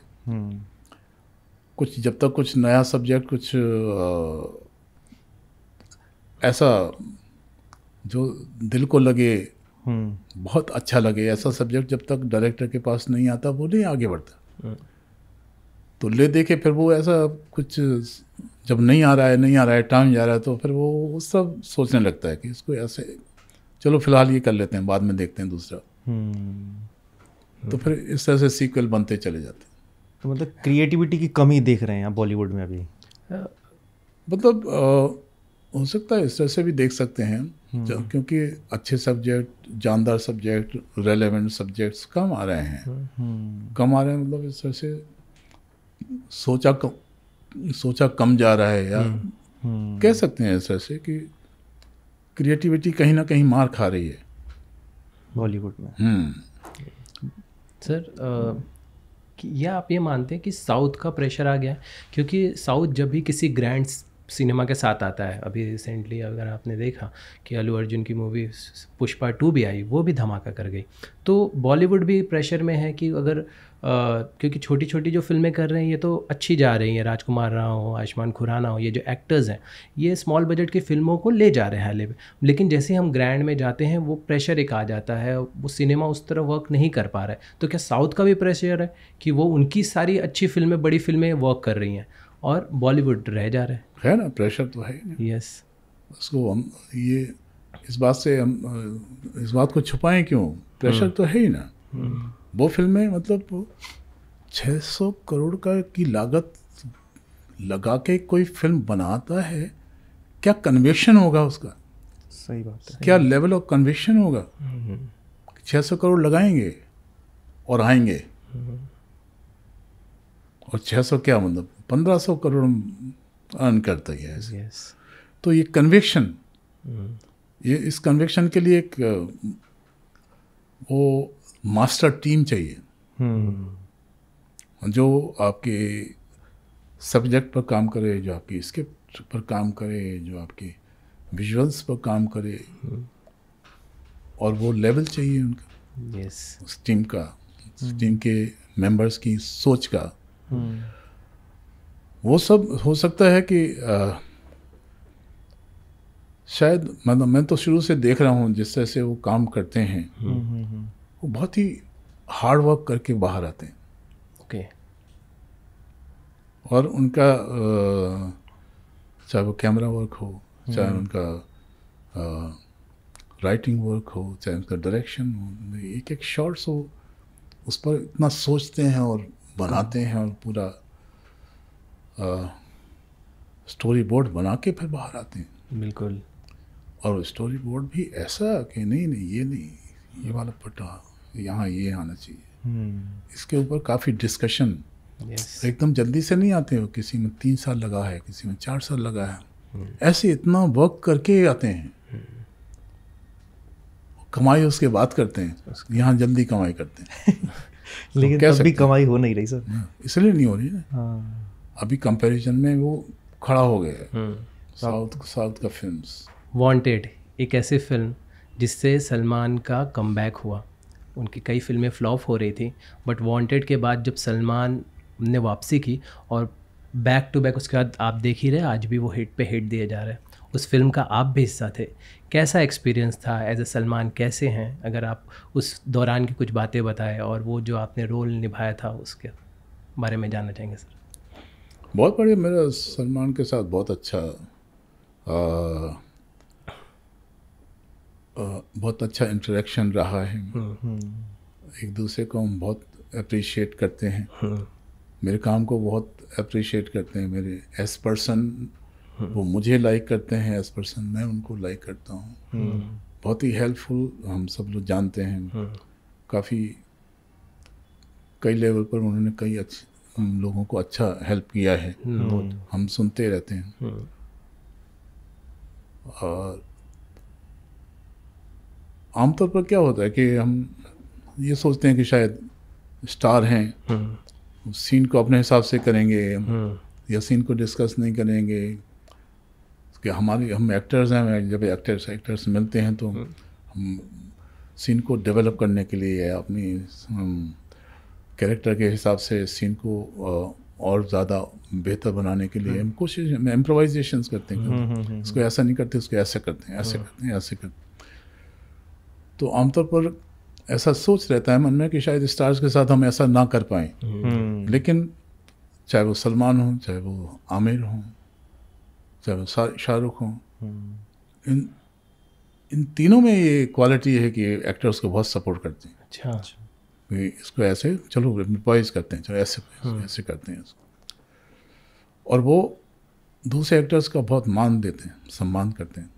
कुछ जब तक कुछ नया सब्जेक्ट, कुछ ऐसा जो दिल को लगे, बहुत अच्छा लगे, ऐसा सब्जेक्ट जब तक डायरेक्टर के पास नहीं आता वो नहीं आगे बढ़ता। तो ले देखे फिर वो ऐसा कुछ जब नहीं आ रहा है, टाइम जा रहा है, तो फिर वो सब सोचने लगता है कि इसको ऐसे चलो फिलहाल ये कर लेते हैं, बाद में देखते हैं दूसरा। तो फिर इस तरह से सीक्वल बनते चले जाते हैं। तो मतलब क्रिएटिविटी की कमी देख रहे हैं आप बॉलीवुड में अभी? मतलब हो सकता है इस तरह से भी देख सकते हैं, क्योंकि अच्छे सब्जेक्ट, जानदार सब्जेक्ट, रेलेवेंट सब्जेक्ट्स कम आ रहे हैं। कम आ रहे हैं मतलब इस तरह से सोचा कम जा रहा है, या कह सकते हैं इस तरह से कि क्रिएटिविटी कहीं ना कहीं मार खा रही है बॉलीवुड में। सर या आप ये मानते हैं कि साउथ का प्रेशर आ गया? क्योंकि साउथ जब भी किसी ग्रैंड सिनेमा के साथ आता है। अभी रिसेंटली अगर आपने देखा कि अल्लू अर्जुन की मूवी पुष्पा 2 भी आई, वो भी धमाका कर गई। तो बॉलीवुड भी प्रेशर में है कि अगर क्योंकि छोटी छोटी जो फिल्में कर रहे हैं ये तो अच्छी जा रही हैं, राजकुमार राव हो, आयुष्मान खुराना हो, ये जो एक्टर्स हैं ये स्मॉल बजट की फिल्मों को ले जा रहे हैं हाल में, लेकिन जैसे हम ग्रैंड में जाते हैं वो प्रेशर एक आ जाता है, वो सिनेमा उस तरह वर्क नहीं कर पा रहा है। तो क्या साउथ का भी प्रेशर है कि वो उनकी सारी अच्छी फिल्में, बड़ी फिल्में वर्क कर रही हैं और बॉलीवुड रह जा रहा है ना? प्रेशर तो है ही। यस, उसको हम ये इस बात से हम इस बात को छुपाएं क्यों? प्रेशर तो है ही ना। वो फिल्में मतलब 600 करोड़ की लागत लगा के कोई फिल्म बनाता है, क्या कन्विक्शन होगा उसका? सही बात है। क्या लेवल ऑफ कन्विक्शन होगा? 600 करोड़ लगाएंगे और आएंगे, और 600 क्या मतलब 1500 करोड़ अर्न करता है ऐसे। तो ये कन्विक्शन, ये इस कन्विक्शन के लिए एक वो मास्टर टीम चाहिए जो आपके सब्जेक्ट पर काम करे, जो आपकी स्क्रिप्ट पर काम करे, जो आपके विजुअल्स पर काम करे, और वो लेवल चाहिए उनका। उस टीम का, उस टीम के मेंबर्स की सोच का। वो सब हो सकता है कि शायद मतलब मैं तो शुरू से देख रहा हूँ जिस तरह से वो काम करते हैं, वो बहुत ही हार्ड वर्क करके बाहर आते हैं। ओके। और उनका चाहे वो कैमरा वर्क हो, चाहे उनका राइटिंग वर्क हो, चाहे उनका डायरेक्शन हो, एक एक शॉट्स हो, उस पर इतना सोचते हैं और बनाते हैं, और पूरा स्टोरी बोर्ड बना के फिर बाहर आते हैं। बिल्कुल। और स्टोरी बोर्ड भी ऐसा कि नहीं ये नहीं, ये वाला पट्टा यहाँ ये आना चाहिए। इसके ऊपर काफ़ी डिस्कशन, एकदम जल्दी से नहीं आते हो। किसी में 3 साल लगा है, किसी में 4 साल लगा है, ऐसे इतना वर्क करके आते हैं। कमाई उसके बाद करते हैं, यहाँ जल्दी कमाई करते हैं। लेकिन तब भी कमाई हो नहीं रही सर, इसलिए नहीं हो रही ना। अभी कंपैरिजन में वो खड़ा हो गया साउथ का फिल्म्स। वांटेड एक ऐसी फिल्म जिससे सलमान का कमबैक हुआ। उनकी कई फिल्में फ्लॉप हो रही थी, बट वांटेड के बाद जब सलमान ने वापसी की और बैक टू बैक उसके बाद आप देख ही रहे, आज भी वो हिट पे हिट दिए जा रहे हैं। उस फिल्म का आप भी हिस्सा थे, कैसा एक्सपीरियंस था एज ए सलमान? कैसे हैं, अगर आप उस दौरान की कुछ बातें बताएं, और वो जो आपने रोल निभाया था उसके बारे में जानना चाहेंगे सर। बहुत बढ़िया, मेरा सलमान के साथ बहुत अच्छा इंटरेक्शन रहा है। एक दूसरे को हम बहुत अप्रिशिएट करते हैं, मेरे काम को बहुत अप्रिशिएट करते हैं। मेरे एज पर्सन वो मुझे लाइक करते हैं, एज पर्सन मैं उनको लाइक करता हूँ। बहुत ही हेल्पफुल, हम सब लोग जानते हैं। काफ़ी कई लेवल पर उन्होंने कई अच्छे लोगों को अच्छा हेल्प किया है, हम सुनते रहते हैं। और आमतौर पर क्या होता है कि हम ये सोचते हैं कि शायद स्टार हैं, सीन को अपने हिसाब से करेंगे, या सीन को डिस्कस नहीं करेंगे। कि हम एक्टर्स हैं, जब एक्टर्स मिलते हैं तो हम सीन को डेवलप करने के लिए या अपनी कैरेक्टर के हिसाब से सीन को और ज़्यादा बेहतर बनाने के लिए हम कोशिश में इम्प्रोवाइजेशंस करते हैं। उसको ऐसा नहीं करते, उसको ऐसे करते हैं, ऐसे करते हैं, ऐसे करते हैं। तो आमतौर पर ऐसा सोच रहता है मन में कि शायद स्टार्स के साथ हम ऐसा ना कर पाएँ। लेकिन चाहे वो सलमान हो, चाहे वो आमिर हो, चाहे वो शाहरुख हो, इन तीनों में ये क्वालिटी है कि एक्टर्स को बहुत सपोर्ट करते हैं। अच्छा, इसको ऐसे चलो इम्प्रोवाइज करते हैं, चलो ऐसे करते हैं इसको। और वो दूसरे एक्टर्स का बहुत मान देते हैं, सम्मान करते हैं।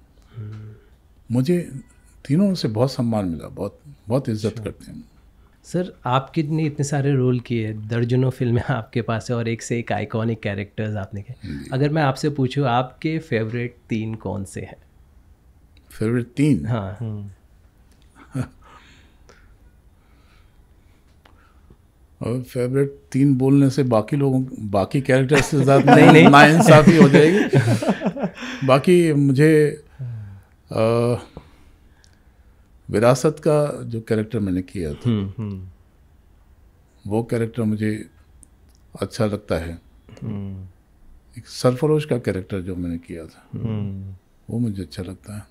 मुझे तीनों से बहुत सम्मान मिला, बहुत इज्जत करते हैं। सर आप कितने इतने सारे रोल किए, दर्जनों फिल्में आपके पास है और एक से एक आइकॉनिक कैरेक्टर्स आपने किए। अगर मैं आपसे पूछूं आपके फेवरेट 3 कौन से हैं? फेवरेट 3? हाँ। और फेवरेट 3 बोलने से बाकी कैरेक्टर्स से ज़्यादा नाइंसाफ़ी हो जाएगी। बाकी मुझे विरासत का जो कैरेक्टर मैंने किया था वो कैरेक्टर मुझे अच्छा लगता है। एक सरफरोश का कैरेक्टर जो मैंने किया था वो मुझे अच्छा लगता है।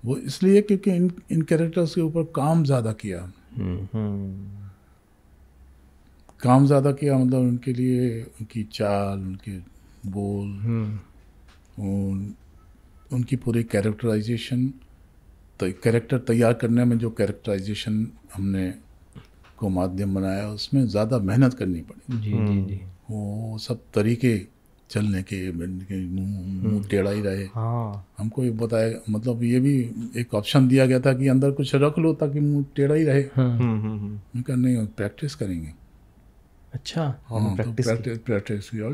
वो इसलिए क्योंकि इन कैरेक्टर्स के ऊपर काम ज़्यादा किया। काम ज़्यादा किया मतलब उनके लिए उनकी चाल, उनके बोल, उनकी पूरी कैरेक्टराइजेशन, तो कैरेक्टर तैयार करने में जो कैरेक्टराइजेशन हमने को माध्यम बनाया उसमें ज़्यादा मेहनत करनी पड़ी। जी जी जी। वो सब तरीके चलने के, मुँह टेढ़ा ही रहे। हमको ये बताया, मतलब ये भी एक ऑप्शन दिया गया था कि अंदर कुछ रख लो ताकि मुँह टेढ़ा ही रहे। उनका नहीं, प्रैक्टिस करेंगे। अच्छा, प्रैक्टिस किया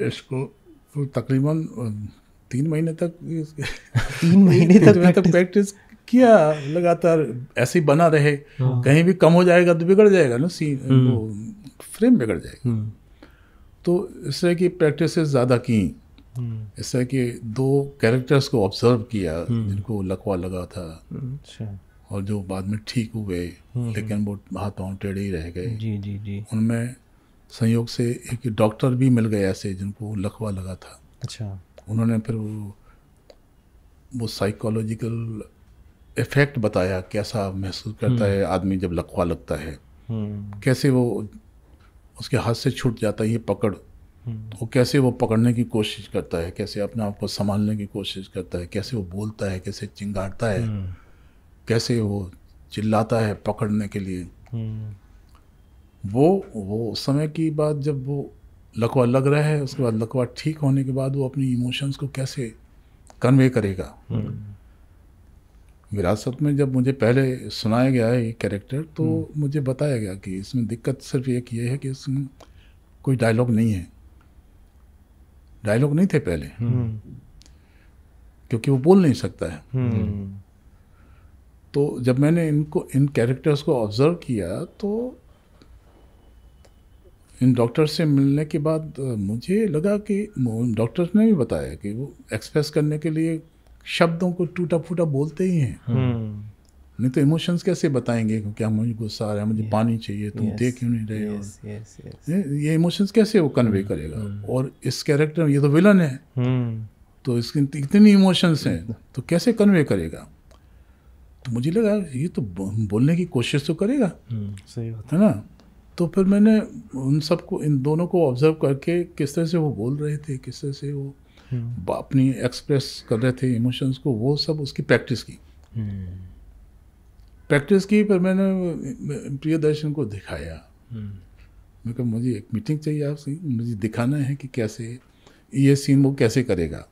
इसको तो तकरीबन 3 महीने तक 3 महीने तक प्रैक्टिस किया लगातार, ऐसे ही बना रहे। कहीं भी कम हो जाएगा तो बिगड़ जाएगा ना, सीन वो फ्रेम बिगड़ जाएगा। तो इस तरह की प्रैक्टिस ज़्यादा की। इस तरह के 2 कैरेक्टर्स को ऑब्जर्व किया जिनको लकवा लगा था और जो बाद में ठीक हुए, लेकिन वो हाथ पांव टेढ़े ही रह गए। जी जी जी। उनमें संयोग से एक डॉक्टर भी मिल गए ऐसे जिनको लकवा लगा था। अच्छा। उन्होंने फिर वो साइकोलॉजिकल इफेक्ट बताया, कैसा महसूस करता है आदमी जब लकवा लगता है, कैसे वो उसके हाथ से छूट जाता है ये पकड़, वो कैसे वो पकड़ने की कोशिश करता है, कैसे अपने आप को संभालने की कोशिश करता है, कैसे वो बोलता है, कैसे चिंगारता है, कैसे वो चिल्लाता है पकड़ने के लिए। वो समय की बात जब वो लकवा लग रहा है, उसके बाद लकवा ठीक होने के बाद वो अपनी इमोशंस को कैसे कन्वे करेगा। विरासत में जब मुझे पहले सुनाया गया है ये कैरेक्टर, तो मुझे बताया गया कि इसमें दिक्कत सिर्फ एक ये है कि इसमें कोई डायलॉग नहीं है। डायलॉग नहीं थे पहले, क्योंकि वो बोल नहीं सकता है। तो जब मैंने इन कैरेक्टर्स को ऑब्जर्व किया, तो इन डॉक्टर से मिलने के बाद मुझे लगा कि डॉक्टर्स ने भी बताया कि वो एक्सप्रेस करने के लिए शब्दों को टूटा फूटा बोलते ही हैं। नहीं तो इमोशंस कैसे बताएंगे, क्योंकि मुझे गुस्सा आ रहा है, मुझे पानी चाहिए, तुम देख क्यों नहीं रहे हो, ये इमोशंस कैसे वो कन्वे करेगा। और इस कैरेक्टर में ये तो विलन है, तो इसकी इतनी इमोशंस हैं तो कैसे कन्वे करेगा। तो मुझे लगा ये तो बोलने की कोशिश तो करेगा, सही बात है ना। तो फिर मैंने उन सबको, इन दोनों को ऑब्जर्व करके किस तरह से वो बोल रहे थे, किस तरह से वो अपनी एक्सप्रेस कर रहे थे इमोशंस को, वो सब उसकी प्रैक्टिस की। फिर मैंने प्रियदर्शन को दिखाया। मैं कहा मुझे एक मीटिंग चाहिए आपसे, मुझे दिखाना है कि कैसे ये सीन वो कैसे करेगा।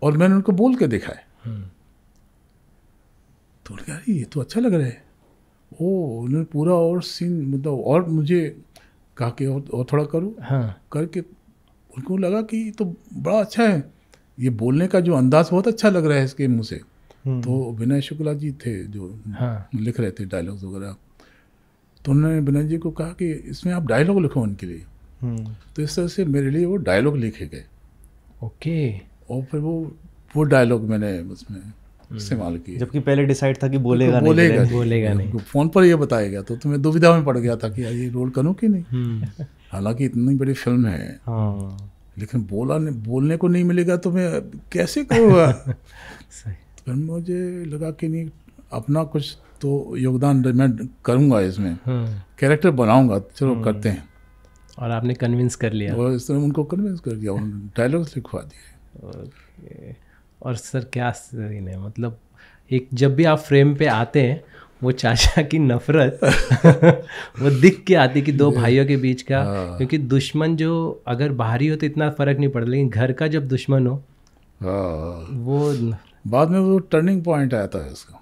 और मैंने उनको बोल के दिखाया। तो उन्होंने कहा ये तो अच्छा लग रहा है। उन्होंने पूरा और सीन मतलब और मुझे कहा कि और थोड़ा करूँ। करके उनको लगा कि ये तो बड़ा अच्छा है, ये बोलने का जो अंदाज़ बहुत अच्छा लग रहा है इसके मुंह से। तो विनय शुक्ला जी थे जो लिख रहे थे डायलॉग्स वगैरह, तो उन्होंने विनय जी को कहा कि इसमें आप डायलॉग लिखो उनके लिए। तो इस तरह से मेरे लिए वो डायलॉग लिखे गए। और फिर वो डायलॉग मैंने उसमें इस्तेमाल किया, जबकि पहले डिसाइड था कि बोलेगा नहीं। फ़ोन पर ये बताया गया, तो तुम्हें दुविधा में पड़ गया था कि ये रोल करूँ कि नहीं। हालांकि इतनी बड़ी फिल्म है, लेकिन बोलने को नहीं मिलेगा तो मैं कैसे करूँगा। फिर मुझे लगा कि नहीं, अपना कुछ तो योगदान मैं करूँगा इसमें, कैरेक्टर बनाऊँगा, चलो करते हैं। और आपने कन्विंस कर लिया। और इस तरह उनको कन्विंस कर दिया, डायलॉग्स लिखवा दिए। और सर क्या सीन है, मतलब एक जब भी आप फ्रेम पे आते हैं वो चाचा की नफरत वो दिख के आती कि 2 भाइयों के बीच का। क्योंकि दुश्मन जो अगर बाहरी हो तो इतना फर्क नहीं पड़ता, लेकिन घर का जब दुश्मन हो वो बाद में वो टर्निंग पॉइंट आता है उसका,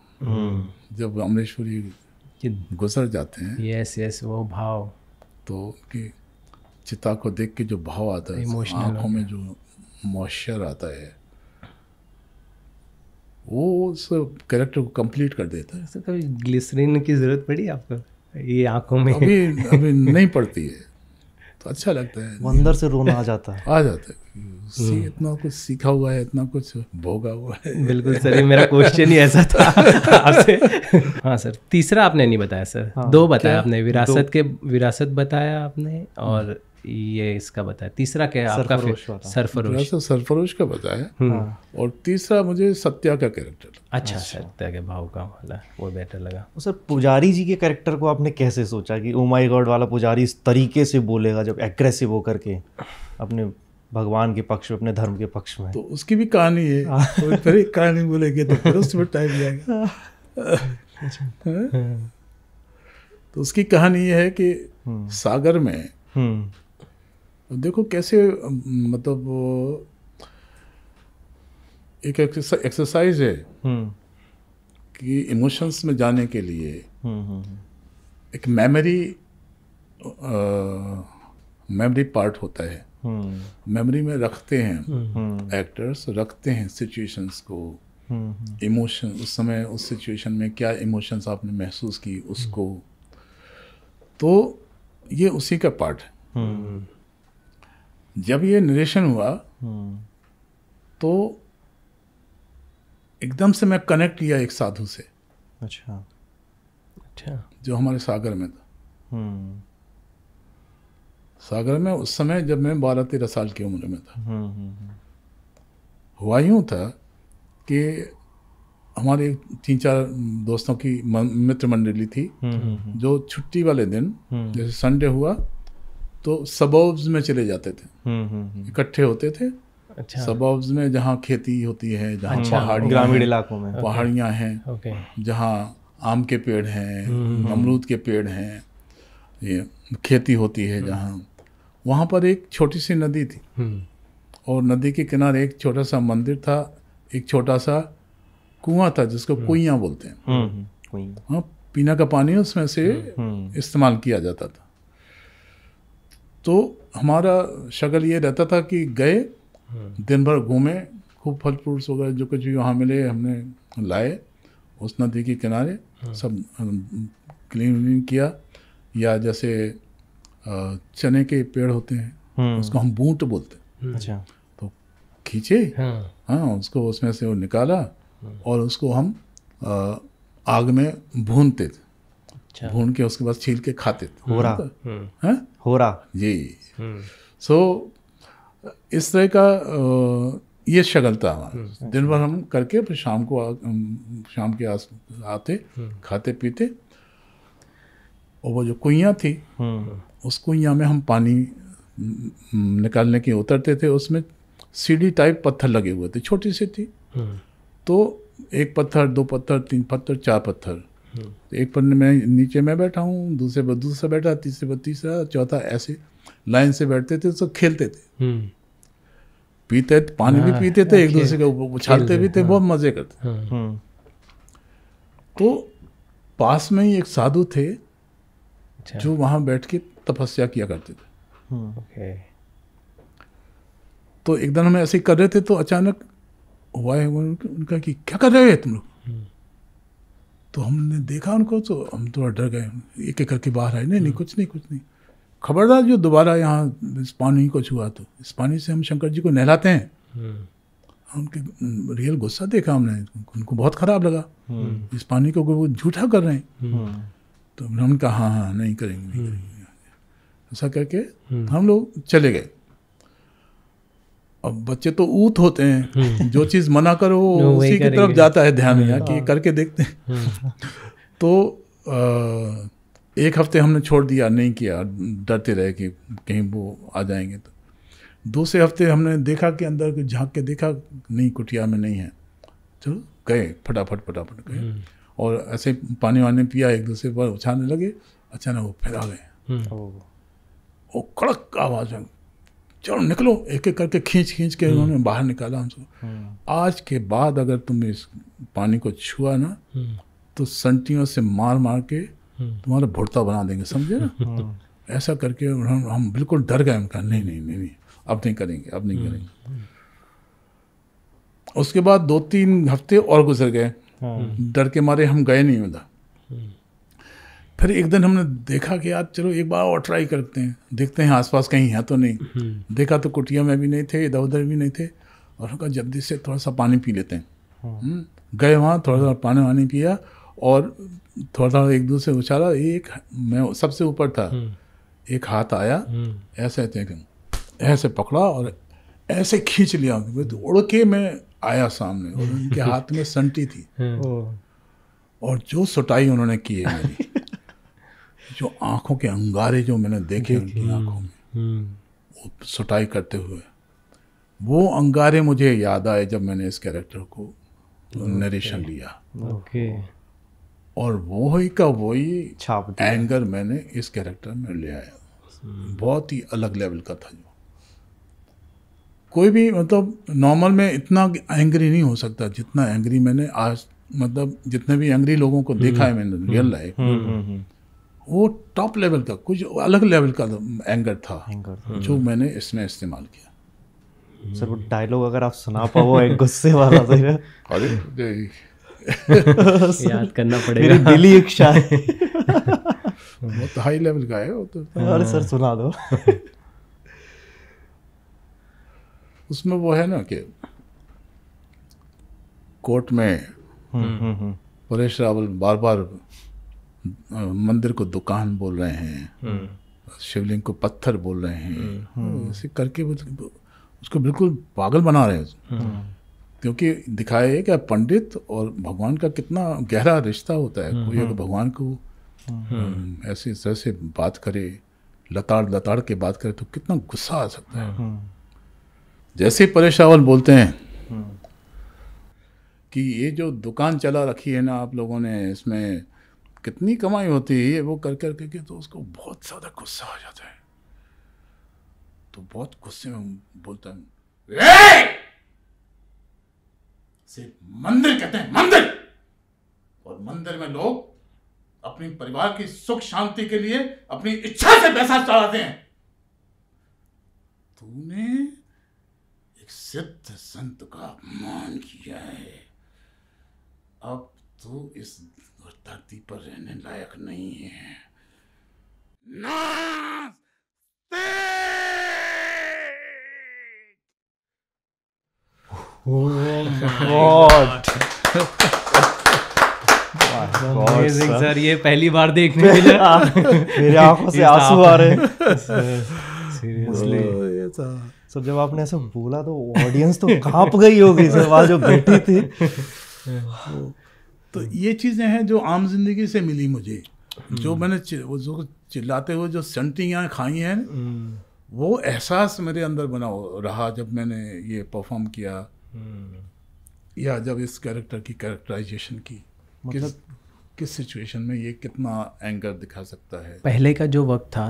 जब अमरीशपुरी गुजर जाते हैं। यस वो भाव, तो उनकी चिता को देख के जो भाव आता है, आंखों में जो मॉइस्चर आता है, वो उस कैरेक्टर को कंप्लीट कर देता है। कभी ग्लिसरीन की ज़रूरत पड़ी आपको ये आंखों में? अभी नहीं पड़ती है, तो अच्छा लगता है, वो अंदर से रोना आ जाता है। आ जाता है, उससे इतना कुछ सीखा हुआ है, इतना कुछ भोगा हुआ है। बिल्कुल सर, ये मेरा क्वेश्चन ही ऐसा था आपसे। हाँ सर, तीसरा आपने नहीं बताया सर। हाँ, दो बताया आपने, विरासत बताया आपने, और ये इसका बताया। तीसरा क्या है आपका? सरफरोश। सरफरोश का बताया, और तीसरा मुझे सत्या का कैरेक्टर। अच्छा, सत्या के भाव का वाला, वो बेटर लगा। सर पुजारी जी के कैरेक्टर को आपने कैसे सोचा कि ओ माय गॉड वाला पुजारी इस तरीके से बोलेगा, जब एग्रेसिव होकर के अपने भगवान के पक्ष में, अपने धर्म के पक्ष में? तो उसकी भी कहानी है, तो फिर एक कहानी बोलेंगे तो फिर उसमें टाइम जाएगा। तो उसकी कहानी ये है कि सागर में देखो कैसे, मतलब एक एक्सरसाइज है कि इमोशंस में जाने के लिए एक मेमोरी पार्ट होता है। मेमोरी में रखते हैं एक्टर्स, रखते हैं सिचुएशंस को, इमोशन, उस समय उस सिचुएशन में क्या इमोशंस आपने महसूस की उसको, तो ये उसी का पार्ट है। जब ये नरेशन हुआ तो एकदम से मैं कनेक्ट किया एक साधु से। अच्छा, जो हमारे सागर में था। सागर में उस समय जब मैं 12-13 साल की उम्र में था। हुआ यूँ था कि हमारे 3-4 दोस्तों की मित्र मंडली थी, जो छुट्टी वाले दिन जैसे संडे हुआ तो सबर्ब्स में चले जाते थे, इकट्ठे होते थे। अच्छा। सबर्ब्स में जहाँ खेती होती है, जहाँ पहाड़ियाँ, ग्रामीण इलाकों में पहाड़ियाँ हैं, जहाँ आम के पेड़ हैं, अमरूद के पेड़ हैं, ये खेती होती है जहाँ, वहाँ पर एक छोटी सी नदी थी, और नदी के किनारे एक छोटा सा मंदिर था, एक छोटा सा कुआं था जिसको कुइयाँ बोलते हैं। हाँ, पीने का पानी उसमें से इस्तेमाल किया जाता था। तो हमारा शगल ये रहता था कि गए, दिन भर घूमे, खूब फल फ्रूट्स वगैरह जो कुछ भी वहाँ मिले हमने लाए, उस नदी के किनारे सब क्लीन किया। या जैसे चने के पेड़ होते हैं, उसको हम बूट बोलते हैं। अच्छा। तो खींचे, हाँ, उसको उसमें से वो निकाला और उसको हम आग में भूनते थे। अच्छा। भून के उसके बाद छील के खाते थे। हो रहा जी। सो इस तरह का ये शगल था हमारा। दिन भर हम करके फिर शाम के आते, खाते पीते। और वो जो कुइयाँ थी, उस कुइयाँ में हम पानी निकालने के उतरते थे। उसमें सीढ़ी टाइप पत्थर लगे हुए थे, छोटी सी थी। तो 1 पत्थर, 2 पत्थर, 3 पत्थर, 4 पत्थर, एक पर मैं नीचे मैं बैठा हूँ, दूसरे पर दूसरा बैठा, तीसरे पर तीसरा, चौथा, ऐसे लाइन से बैठते थे। सब खेलते थे, पीते, पानी भी पीते थे, एक दूसरे के ऊपर उछालते भी थे, बहुत मजे करते। तो पास में ही एक साधु थे जो वहाँ बैठ के तपस्या किया करते थे। तो एक दिन हम ऐसे ही कर रहे थे तो अचानक हुआ है उनका कि क्या कर रहे हो तुम लोग? तो हमने देखा उनको, तो हम थोड़ा डर गए, एक एक करके बाहर आए। नहीं, कुछ नहीं, खबरदार जो दोबारा यहाँ इस पानी को छुआ तो इस पानी से हम शंकर जी को नहलाते हैं। उनके रियल गुस्सा देखा हमने, उनको बहुत खराब लगा, इस पानी को वो झूठा कर रहे हैं। तो हमने कहा हाँ, नहीं करेंगे। ऐसा करके हम लोग चले गए। अब बच्चे तो ऊत होते हैं, जो चीज़ मना करो उसी की तरफ जाता है ध्यान, यहाँ कि करके देखते हैं। तो 1 हफ्ते हमने छोड़ दिया, नहीं किया, डरते रहे कि कहीं वो आ जाएंगे। तो दूसरे हफ्ते हमने देखा कि अंदर झांक के देखा, नहीं, कुटिया में नहीं है। चलो गए, फटाफट गए और ऐसे पानी वानी पिया, एक दूसरे पर उछालने लगे। अचानक वो फिर आ गए, वो कड़क आवाज़ में, चलो निकलो, एक एक करके खींच के उन्होंने बाहर निकाला हमको। आज के बाद अगर तुम इस पानी को छुआ ना, तो संटियों से मार के तुम्हारा भुड़ता बना देंगे, समझे ना। ऐसा करके हम बिल्कुल डर गए। हम कहा नहीं, अब नहीं करेंगे। उसके बाद 2-3 हफ्ते और गुजर गए, डर के मारे हम गए नहीं उधर। फिर एक दिन हमने देखा कि यार चलो एक बार और ट्राई करते हैं, देखते हैं आसपास कहीं है तो नहीं। देखा तो कुटिया में भी नहीं थे, इधर उधर भी नहीं थे, और हम कहा जल्दी से थोड़ा सा पानी पी लेते हैं। गए वहाँ, थोड़ा सा पानी वानी पिया और थोड़ा एक दूसरे उछाला। एक मैं सबसे ऊपर था, एक हाथ आया ऐसे ऐसे पकड़ा और ऐसे खींच लिया, तो उड़ के मैं आया सामने, और उनके हाथ में संटी थी। और जो सुटाई उन्होंने की है मेरी, जो आंखों के अंगारे जो मैंने देखे उनकी आंखों में वो सुटाई करते हुए, वो अंगारे मुझे याद आए जब मैंने इस कैरेक्टर को नरेशन लिया। और वही का वही एंगर मैंने इस कैरेक्टर में ले आया। बहुत ही अलग लेवल का था। जो कोई भी मतलब नॉर्मल में इतना एंग्री नहीं हो सकता जितना एंग्री मैंने आज, मतलब जितने भी एंग्री लोगों को देखा है मैंने रियल लाइफ, वो टॉप लेवल का, कुछ अलग लेवल का एंगर था जो मैंने इसमें इस्तेमाल किया। सर वो डायलॉग अगर आप सुना पाओ एक गुस्से वाला तो अरे याद करना पड़ेगा, मेरी दिली इच्छा है। बहुत हाई लेवल का है वो तो। अरे सर सुना दो। उसमें वो है ना कि कोर्ट में परेश रावल बार बार मंदिर को दुकान बोल रहे हैं, शिवलिंग को पत्थर बोल रहे हैं, ऐसे करके उसको बिल्कुल पागल बना रहे हैं। क्योंकि दिखाया है कि पंडित और भगवान का कितना गहरा रिश्ता होता है। कोई अगर भगवान को ऐसे तरह से बात करे, लताड़ लताड़ के बात करे, तो कितना गुस्सा आ सकता है। जैसे परेश रावल बोलते हैं कि ये जो दुकान चला रखी है ना आप लोगों ने, इसमें कितनी कमाई होती है, वो कर कर के, तो उसको बहुत ज़्यादा गुस्सा आ जाता है। तो बहुत गुस्से में बोलता है, सिर्फ मंदिर कहते हैं, मंदिर, और मंदिर में लोग अपनी परिवार की सुख शांति के लिए अपनी इच्छा से पैसा चढ़ाते हैं। तूने एक सिद्ध संत का अपमान किया है, अब तू इस धरती पर रहने लायक नहीं है। अमेजिंग सर, ये पहली बार देखने मिला। मेरे आंखों से आंसू आ रहे हैं सीरियसली। सर जब आपने ऐसा बोला तो ऑडियंस तो कांप गई होगी सर, वहाँ जो बैठी थी। तो ये चीज़ें हैं जो आम जिंदगी से मिली मुझे, जो मैंने वो जो चिल्लाते हुए जो संटियाँ खाई हैं, वो एहसास मेरे अंदर बना रहा जब मैंने ये परफॉर्म किया, या जब इस कैरेक्टर की कैरेक्टराइजेशन की। मतलब किस सिचुएशन में ये कितना एंगर दिखा सकता है। पहले का जो वक्त था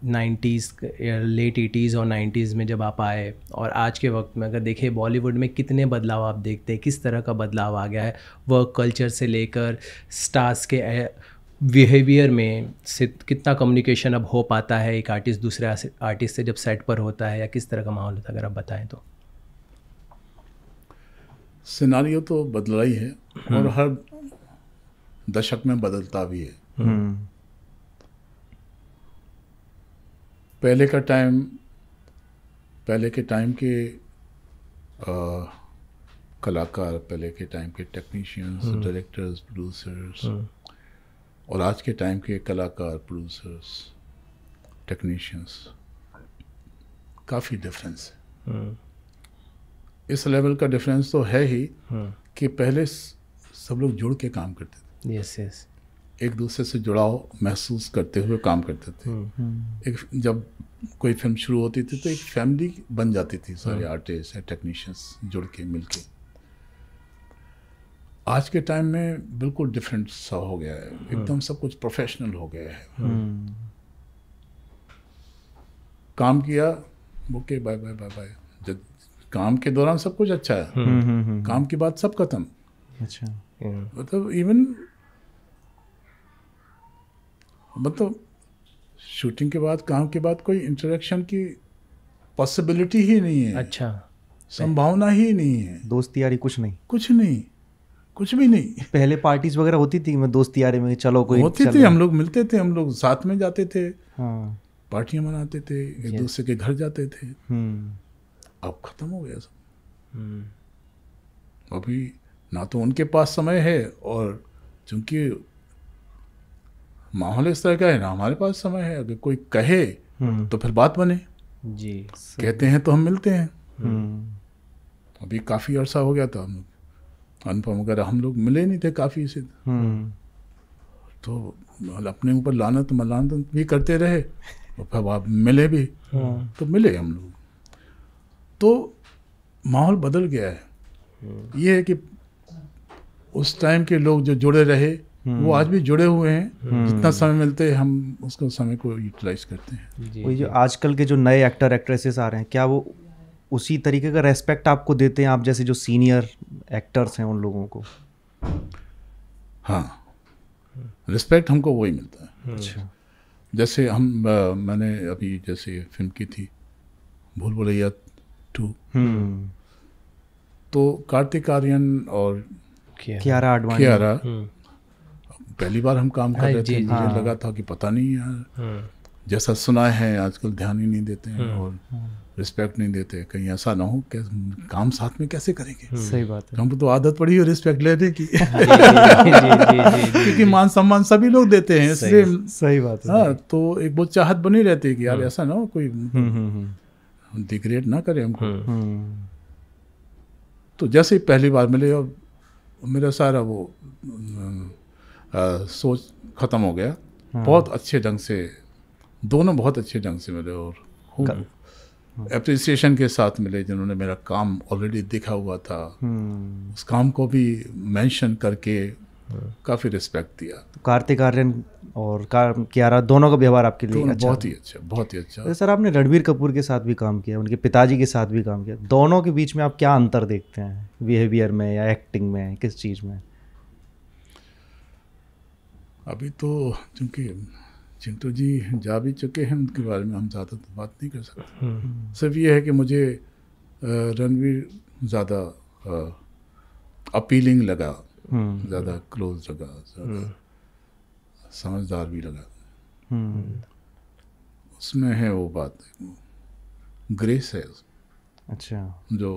90s, लेट 80s और 90s में जब आप आए, और आज के वक्त में अगर देखें बॉलीवुड में कितने बदलाव आप देखते हैं, किस तरह का बदलाव आ गया है वर्क कल्चर से लेकर स्टार्स के बिहेवियर में से, कितना कम्युनिकेशन अब हो पाता है एक आर्टिस्ट दूसरे आर्टिस्ट से जब सेट पर होता है, या किस तरह का माहौल होता है, अगर आप बताएं तो। सिनारियो तो बदला ही है और हर दशक में बदलता भी है। पहले के टाइम के कलाकार, पहले के टाइम के टेक्नीशियंस, डायरेक्टर्स, प्रोड्यूसर्स, और आज के टाइम के कलाकार, प्रोड्यूसर्स, टेक्नीशियंस, काफ़ी डिफरेंस है। इस लेवल का डिफरेंस तो है ही कि पहले सब लोग जुड़ के काम करते थे। यस यस, एक दूसरे से जुड़ाव महसूस करते हुए काम करते थे। एक जब कोई फिल्म शुरू होती थी तो एक फैमिली बन जाती थी, सारे आर्टिस्ट या टेक्नीशियंस जुड़ के मिलके। आज के टाइम में बिल्कुल डिफरेंट सा हो गया है, एकदम सब कुछ प्रोफेशनल हो गया है। काम किया, okay, bye bye bye bye. जब काम के दौरान सब कुछ अच्छा है, काम के बाद सब खत्म। अच्छा, मतलब इवन मतलब शूटिंग के बाद, काम के बाद कोई इंटरेक्शन की पॉसिबिलिटी ही नहीं है। अच्छा, संभावना ही नहीं है। दोस्ती यारी कुछ नहीं, कुछ नहीं। कुछ भी नहीं। पहले पार्टीज वगैरह होती थी, मैं दोस्त यारी में चलो कोई होती थी, हम लोग मिलते थे, हम लोग साथ में जाते थे, हाँ, पार्टियां मनाते थे, एक दूसरे के घर जाते थे। अब खत्म हो गया सब। अभी ना तो उनके पास समय है, और चूंकि माहौल इस तरह का है, ना हमारे पास समय है। अगर कोई कहे तो फिर बात बने जी, कहते हैं तो हम मिलते हैं। अभी काफ़ी अर्सा हो गया था, हम लोग अनुपम वगैरह हम लोग मिले नहीं थे काफ़ी से, तो अपने ऊपर लानत मलानत भी करते रहे, और फिर आप मिले भी तो मिले हम लोग। तो माहौल बदल गया है। ये है कि उस टाइम के लोग जो जुड़े रहे वो आज भी जुड़े हुए हैं। जितना समय मिलते हैं हम उसको समय को यूटिलाइज करते हैं। वही जो आजकल के जो नए एक्टर एक्ट्रेसेस आ रहे हैं, क्या वो उसी तरीके का रेस्पेक्ट आपको देते हैं, आप जैसे जो सीनियर एक्टर्स हैं उन लोगों को? हाँ, रिस्पेक्ट हमको वही मिलता है। अच्छा। जैसे मैंने अभी जैसे फिल्म की थी भूल भुलैया 2, तो कार्तिक आर्यन और कियारा आडवाणी, पहली बार हम काम कर रहे थे। मुझे लगा था कि पता नहीं यार, जैसा सुना है आजकल ध्यान ही नहीं देते हैं और रिस्पेक्ट नहीं देते, कहीं ऐसा ना हो कि काम साथ में कैसे करेंगे। सही बात है। हमको तो आदत पड़ी है रिस्पेक्ट लेने की, क्योंकि मान सम्मान सभी लोग देते हैं, इसलिए सही बात है। हाँ, तो एक वो चाहत बनी रहती है कि यार ऐसा ना हो कोई डिग्रेड ना करे हमको। तो जैसे ही पहली बार मिले और मेरा सारा वो सोच ख़त्म हो गया। बहुत अच्छे ढंग से दोनों बहुत अच्छे ढंग से मिले और खूब एप्रिसिएशन के साथ मिले, जिन्होंने मेरा काम ऑलरेडी देखा हुआ था उस काम को भी मेंशन करके काफ़ी रिस्पेक्ट दिया। तो कार्तिक आर्यन और कियारा दोनों का व्यवहार आपके लिए अच्छा? बहुत ही अच्छा, बहुत ही अच्छा। तो सर आपने रणबीर कपूर के साथ भी काम किया, उनके पिताजी के साथ भी काम किया, दोनों के बीच में आप क्या अंतर देखते हैं बिहेवियर में या एक्टिंग में, किस चीज़ में? अभी तो चूँकि चिंटू जी जा भी चुके हैं, उनके बारे में हम ज़्यादा तो बात नहीं कर सकते। सिर्फ ये है कि मुझे रणवीर ज़्यादा अपीलिंग लगा, ज़्यादा क्लोज लगा, ज़्यादा समझदार भी लगा। उसमें है वो बात, ग्रेस है उसमें। अच्छा। जो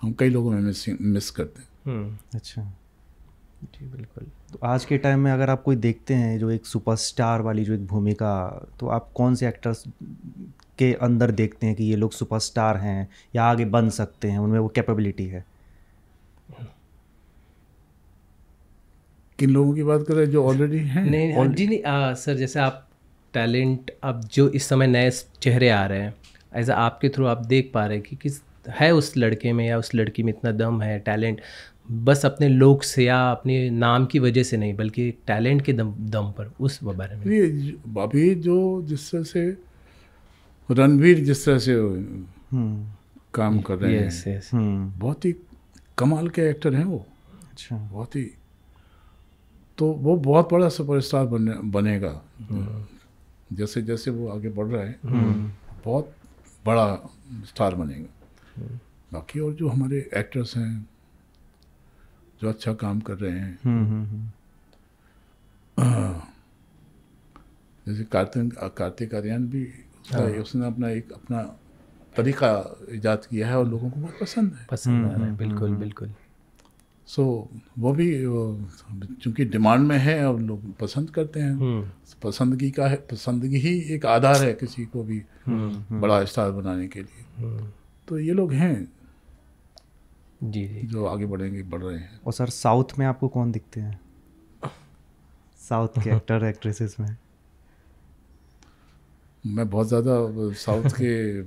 हम कई लोगों में मिस करते हैं। अच्छा जी, बिल्कुल। तो आज के टाइम में अगर आप कोई देखते हैं जो एक सुपरस्टार वाली जो एक भूमिका, तो आप कौन से एक्टर्स के अंदर देखते हैं कि ये लोग सुपरस्टार हैं या आगे बन सकते हैं, उनमें वो कैपेबिलिटी है? किन लोगों की बात कर रहे हैं जो ऑलरेडी हैं? नहीं जी नहीं सर, जैसे आप टैलेंट अब जो इस समय नए चेहरे आ रहे हैं, ऐसा आपके थ्रू आप देख पा रहे हैं कि किस है उस लड़के में या उस लड़की में इतना दम है, टैलेंट, बस अपने लोक से या अपने नाम की वजह से नहीं बल्कि टैलेंट के दम पर, उस बारे में? ये अभी जो जिस तरह से रणवीर जिस तरह से काम कर रहे हैं, बहुत ही कमाल के एक्टर हैं वो। अच्छा। बहुत ही, तो वो बहुत बड़ा सुपरस्टार बनेगा। जैसे जैसे वो आगे बढ़ रहा है बहुत बड़ा स्टार बनेगा। बाकी और जो हमारे एक्टर्स हैं जो अच्छा काम कर रहे हैं, जैसे कार्तिक आर्यन भी, उसने अपना तरीका इजाद किया है और लोगों को बहुत पसंद आ रहा है। बिल्कुल बिल्कुल। सो वो भी चूंकि डिमांड में है और लोग पसंद करते हैं। पसंदगी ही एक आधार है किसी को भी बड़ा स्टार बनाने के लिए। तो ये लोग हैं जी जो आगे बढ़ रहे हैं। और सर साउथ में आपको कौन दिखते हैं, साउथ के एक्टर एक्ट्रेसेस में? मैं बहुत ज़्यादा साउथ के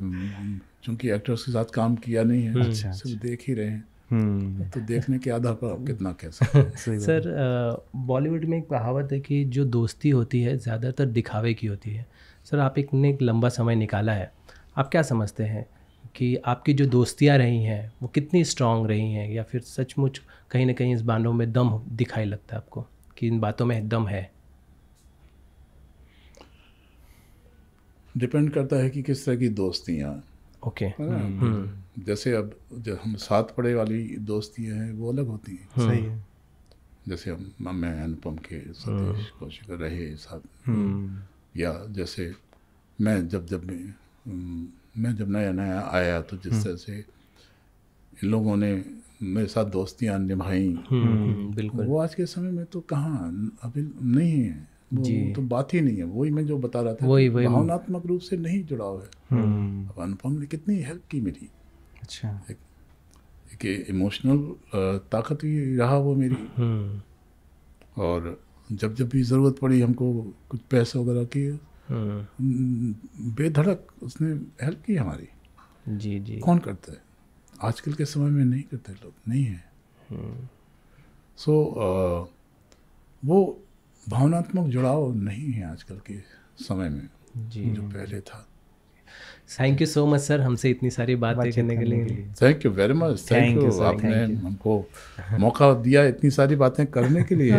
चूंकि एक्टर्स के साथ काम किया नहीं है, सिर्फ देख ही रहे हैं। तो देखने के आधार पर आप कितना कह सकते हैं। सर बॉलीवुड में एक कहावत है कि जो दोस्ती होती है ज़्यादातर दिखावे की होती है। सर आप एक लंबा समय निकाला है, आप क्या समझते हैं कि आपकी जो दोस्तियां रही हैं वो कितनी स्ट्रांग रही हैं, या फिर सचमुच कहीं ना कहीं इस बातों में दम दिखाई लगता है आपको कि इन बातों में दम है? डिपेंड करता है कि किस तरह की दोस्तियाँ। ओके। जैसे अब जब हम साथ पढ़े वाली दोस्तियाँ हैं वो अलग होती हैं। सही है। जैसे हम मैं अनुपम के सतीश कौशिक रहे साथ, या जैसे मैं जब नया नया आया तो जिस तरह से इन लोगों ने मेरे साथ दोस्तियाँ निभाई, बिल्कुल, वो आज के समय में तो कहाँ अभी नहीं है, वो तो बात ही नहीं है। वही मैं जो बता रहा था, वही भावनात्मक रूप से नहीं जुड़ाव है। अब अनुपम ने कितनी हेल्प की मेरी। अच्छा। एक इमोशनल ताकत भी रहा वो मेरी। और जब भी ज़रूरत पड़ी हमको कुछ पैसे वगैरह की, बेधड़क उसने हेल्प की हमारी। जी जी। कौन करता है आजकल के समय में? नहीं करते लोग, नहीं है। सो वो भावनात्मक जुड़ाव नहीं है आजकल के समय में जी, जो पहले था। Thank you so much sir, हमसे इतनी सारी बातें करने के लिए। Thank you very much. Thank you, आपने हमको मौका दिया इतनी सारी बातें करने के लिए।